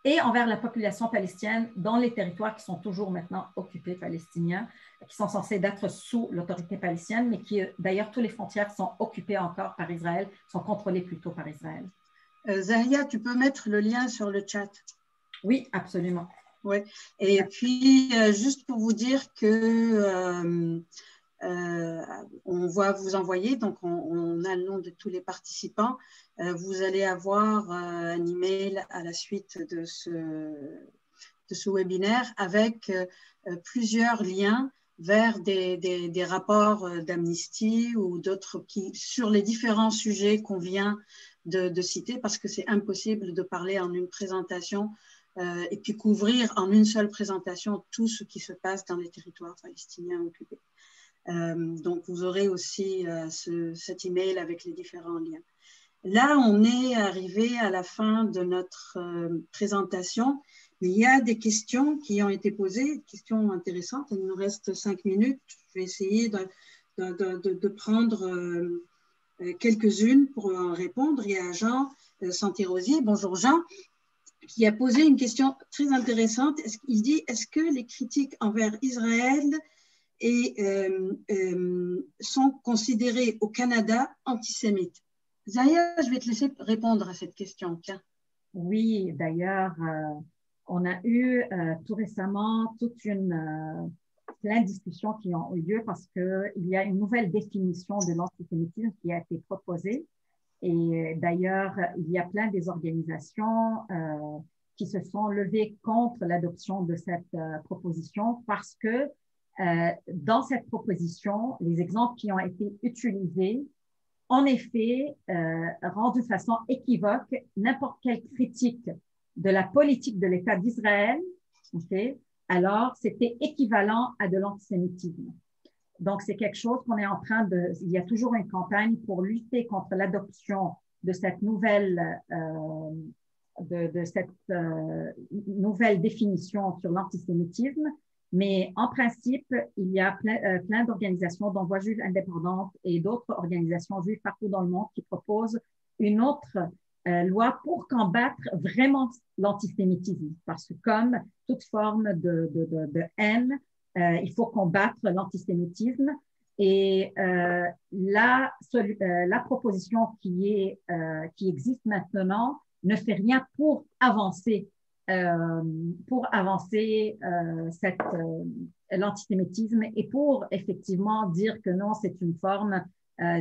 et envers la population palestinienne dans les territoires qui sont toujours maintenant occupés palestiniens, qui sont censés être sous l'autorité palestinienne, mais qui, d'ailleurs, toutes les frontières sont occupées encore par Israël, sont contrôlées plutôt par Israël. Zahia, tu peux mettre le lien sur le chat? Oui, absolument. Oui. Et puis, juste pour vous dire que on va vous envoyer, donc on a le nom de tous les participants. Vous allez avoir un email à la suite de ce webinaire avec plusieurs liens vers des rapports d'Amnesty ou d'autres sur les différents sujets qu'on vient de citer, parce que c'est impossible de parler en une présentation et puis couvrir en une seule présentation tout ce qui se passe dans les territoires palestiniens occupés. Donc, vous aurez aussi cet email avec les différents liens. Là, on est arrivé à la fin de notre présentation. Mais il y a des questions qui ont été posées, questions intéressantes. Il nous reste 5 minutes. Je vais essayer de prendre quelques-unes pour en répondre. Il y a Jean Santirosier. Bonjour Jean, qui a posé une question très intéressante. Il dit, est-ce que les critiques envers Israël sont considérées au Canada antisémites? Zahia, je vais te laisser répondre à cette question. Tiens. Oui, d'ailleurs, on a eu tout récemment plein de discussions qui ont eu lieu parce qu'il y a une nouvelle définition de l'antisémitisme qui a été proposée. Et d'ailleurs, il y a plein des organisations qui se sont levées contre l'adoption de cette proposition parce que dans cette proposition, les exemples qui ont été utilisés, en effet, rendent de façon équivoque n'importe quelle critique de la politique de l'État d'Israël, okay? Alors c'était équivalent à de l'antisémitisme. Donc, c'est quelque chose qu'on est en train de… Il y a toujours une campagne pour lutter contre l'adoption de cette nouvelle, nouvelle définition sur l'antisémitisme. Mais en principe, il y a plein d'organisations, dont Voix juive indépendante et d'autres organisations juives partout dans le monde qui proposent une autre loi pour combattre vraiment l'antisémitisme. Parce que comme toute forme de haine, il faut combattre l'antisémitisme. Et la proposition qui existe maintenant ne fait rien pour avancer l'antisémitisme et pour effectivement dire que non, c'est une forme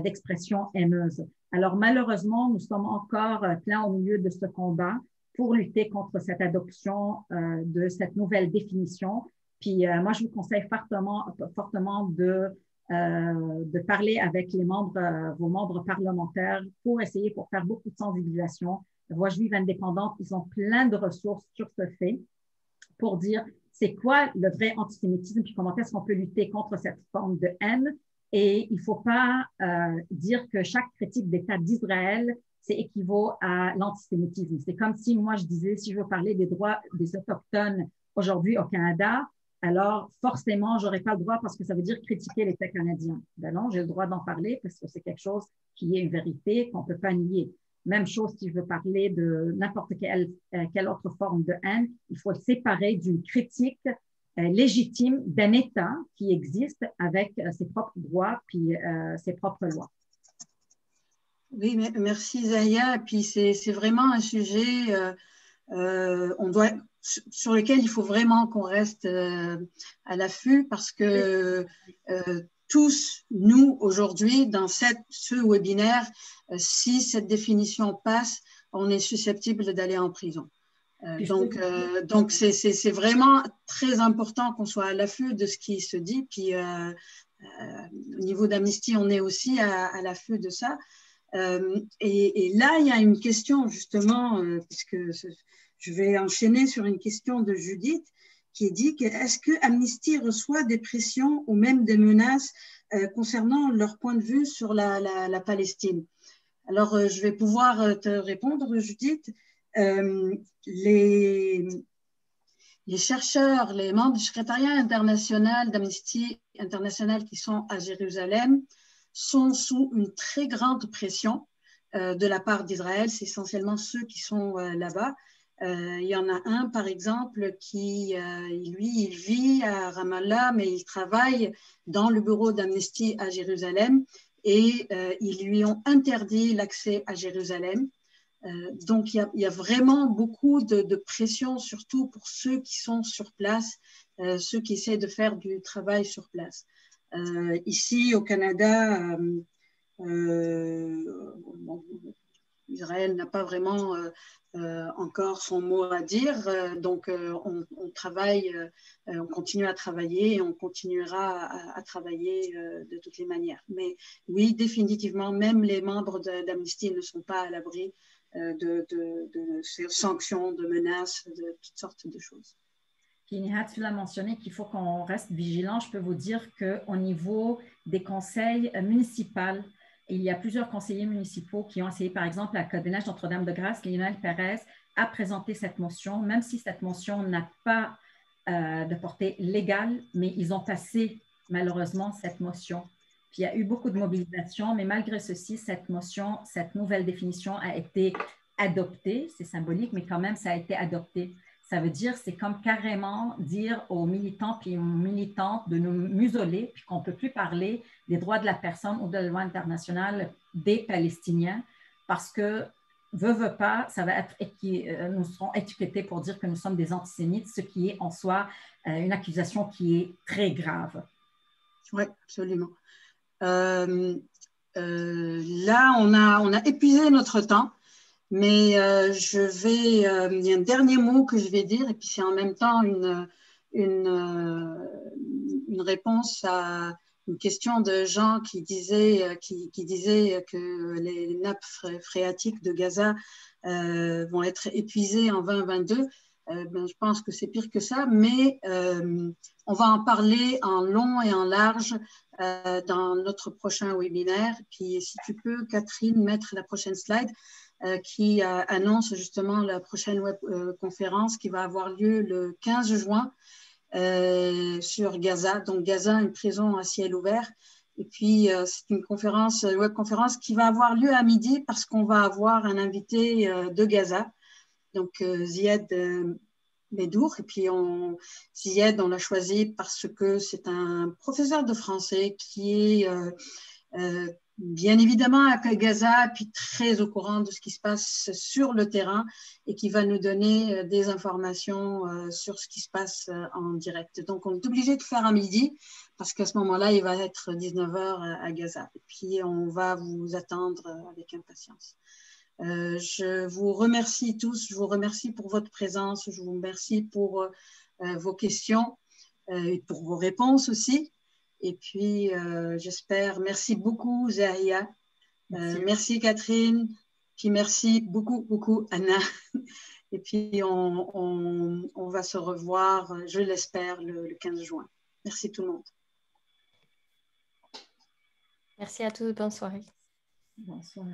d'expression haineuse. Alors malheureusement, nous sommes encore plein au milieu de ce combat pour lutter contre cette adoption de cette nouvelle définition. Puis moi, je vous conseille fortement de parler avec vos membres parlementaires pour faire beaucoup de sensibilisation. Voix juive indépendante, ils ont plein de ressources sur ce fait pour dire c'est quoi le vrai antisémitisme puis comment est-ce qu'on peut lutter contre cette forme de haine. Et il ne faut pas dire que chaque critique d'État d'Israël, c'est équivaut à l'antisémitisme. C'est comme si moi je disais, si je veux parler des droits des Autochtones aujourd'hui au Canada, alors forcément, je n'aurai pas le droit parce que ça veut dire critiquer l'État canadien. Ben non, j'ai le droit d'en parler parce que c'est quelque chose qui est une vérité qu'on ne peut pas nier. Même chose si je veux parler de n'importe quelle autre forme de haine, il faut le séparer d'une critique légitime d'un État qui existe avec ses propres droits puis ses propres lois. Oui, merci Zahia. Et puis c'est vraiment un sujet sur lequel il faut vraiment qu'on reste à l'affût parce que tous, nous, aujourd'hui, dans ce webinaire, si cette définition passe, on est susceptible d'aller en prison. Donc c'est vraiment très important qu'on soit à l'affût de ce qui se dit. Puis, au niveau d'Amnesty, on est aussi à l'affût de ça. Et là, il y a une question, justement, puisque je vais enchaîner sur une question de Judith, qui dit que est-ce que Amnesty reçoit des pressions ou même des menaces concernant leur point de vue sur la Palestine? Alors, je vais pouvoir te répondre, Judith. Les chercheurs, les membres du secrétariat international d'Amnesty International qui sont à Jérusalem sont sous une très grande pression de la part d'Israël. C'est essentiellement ceux qui sont là-bas. Il y en a un, par exemple, qui, lui, il vit à Ramallah, mais il travaille dans le bureau d'Amnesty à Jérusalem et ils lui ont interdit l'accès à Jérusalem. Donc, il y a vraiment beaucoup de pression, surtout pour ceux qui sont sur place, ceux qui essaient de faire du travail sur place. Ici, au Canada, Israël n'a pas vraiment encore son mot à dire, donc on travaille, on continue à travailler et on continuera à travailler de toutes les manières. Mais oui, définitivement, même les membres d'Amnesty ne sont pas à l'abri de ces sanctions, de menaces, de toutes sortes de choses. Nihat, tu l'as mentionné qu'il faut qu'on reste vigilant. Je peux vous dire qu'au niveau des conseils municipaux, il y a plusieurs conseillers municipaux qui ont essayé, par exemple, à Côte-des-Neiges, Notre-Dame-de-Grâce, Lionel Pérez a présenté cette motion, même si cette motion n'a pas de portée légale, mais ils ont passé malheureusement cette motion. Puis il y a eu beaucoup de mobilisation, mais malgré ceci, cette motion, cette nouvelle définition a été adoptée. C'est symbolique, mais quand même, ça a été adopté. Ça veut dire, c'est comme carrément dire aux militants puis aux militantes de nous museler, puis qu'on ne peut plus parler des droits de la personne ou de la loi internationale des Palestiniens, parce que, veut pas, ça va être, nous serons étiquetés pour dire que nous sommes des antisémites, ce qui est en soi une accusation qui est très grave. Oui, absolument. Là, on a épuisé notre temps. Mais il y a un dernier mot que je vais dire, et puis c'est en même temps une réponse à une question de Jean qui disait que les nappes phréatiques de Gaza vont être épuisées en 2022. Je pense que c'est pire que ça, mais on va en parler en long et en large dans notre prochain webinaire. Puis si tu peux, Catherine, mettre la prochaine slide qui annonce justement la prochaine web conférence qui va avoir lieu le 15 juin sur Gaza. Donc Gaza, une prison à ciel ouvert. Et puis c'est une conférence, web conférence qui va avoir lieu à midi parce qu'on va avoir un invité de Gaza. Donc Ziad Medour. Et puis Ziad, on l'a choisi parce que c'est un professeur de français qui est bien évidemment à Gaza, puis très au courant de ce qui se passe sur le terrain et qui va nous donner des informations sur ce qui se passe en direct. Donc, on est obligé de faire à midi parce qu'à ce moment-là, il va être 19h à Gaza. Et puis, on va vous attendre avec impatience. Je vous remercie tous, je vous remercie pour votre présence, je vous remercie pour vos questions et pour vos réponses aussi. Et puis, j'espère, merci beaucoup Zahia, merci Catherine, puis merci beaucoup, beaucoup Anna. Et puis, on va se revoir, je l'espère, le 15 juin. Merci tout le monde. Merci à tous, bonne soirée. Bonne soirée.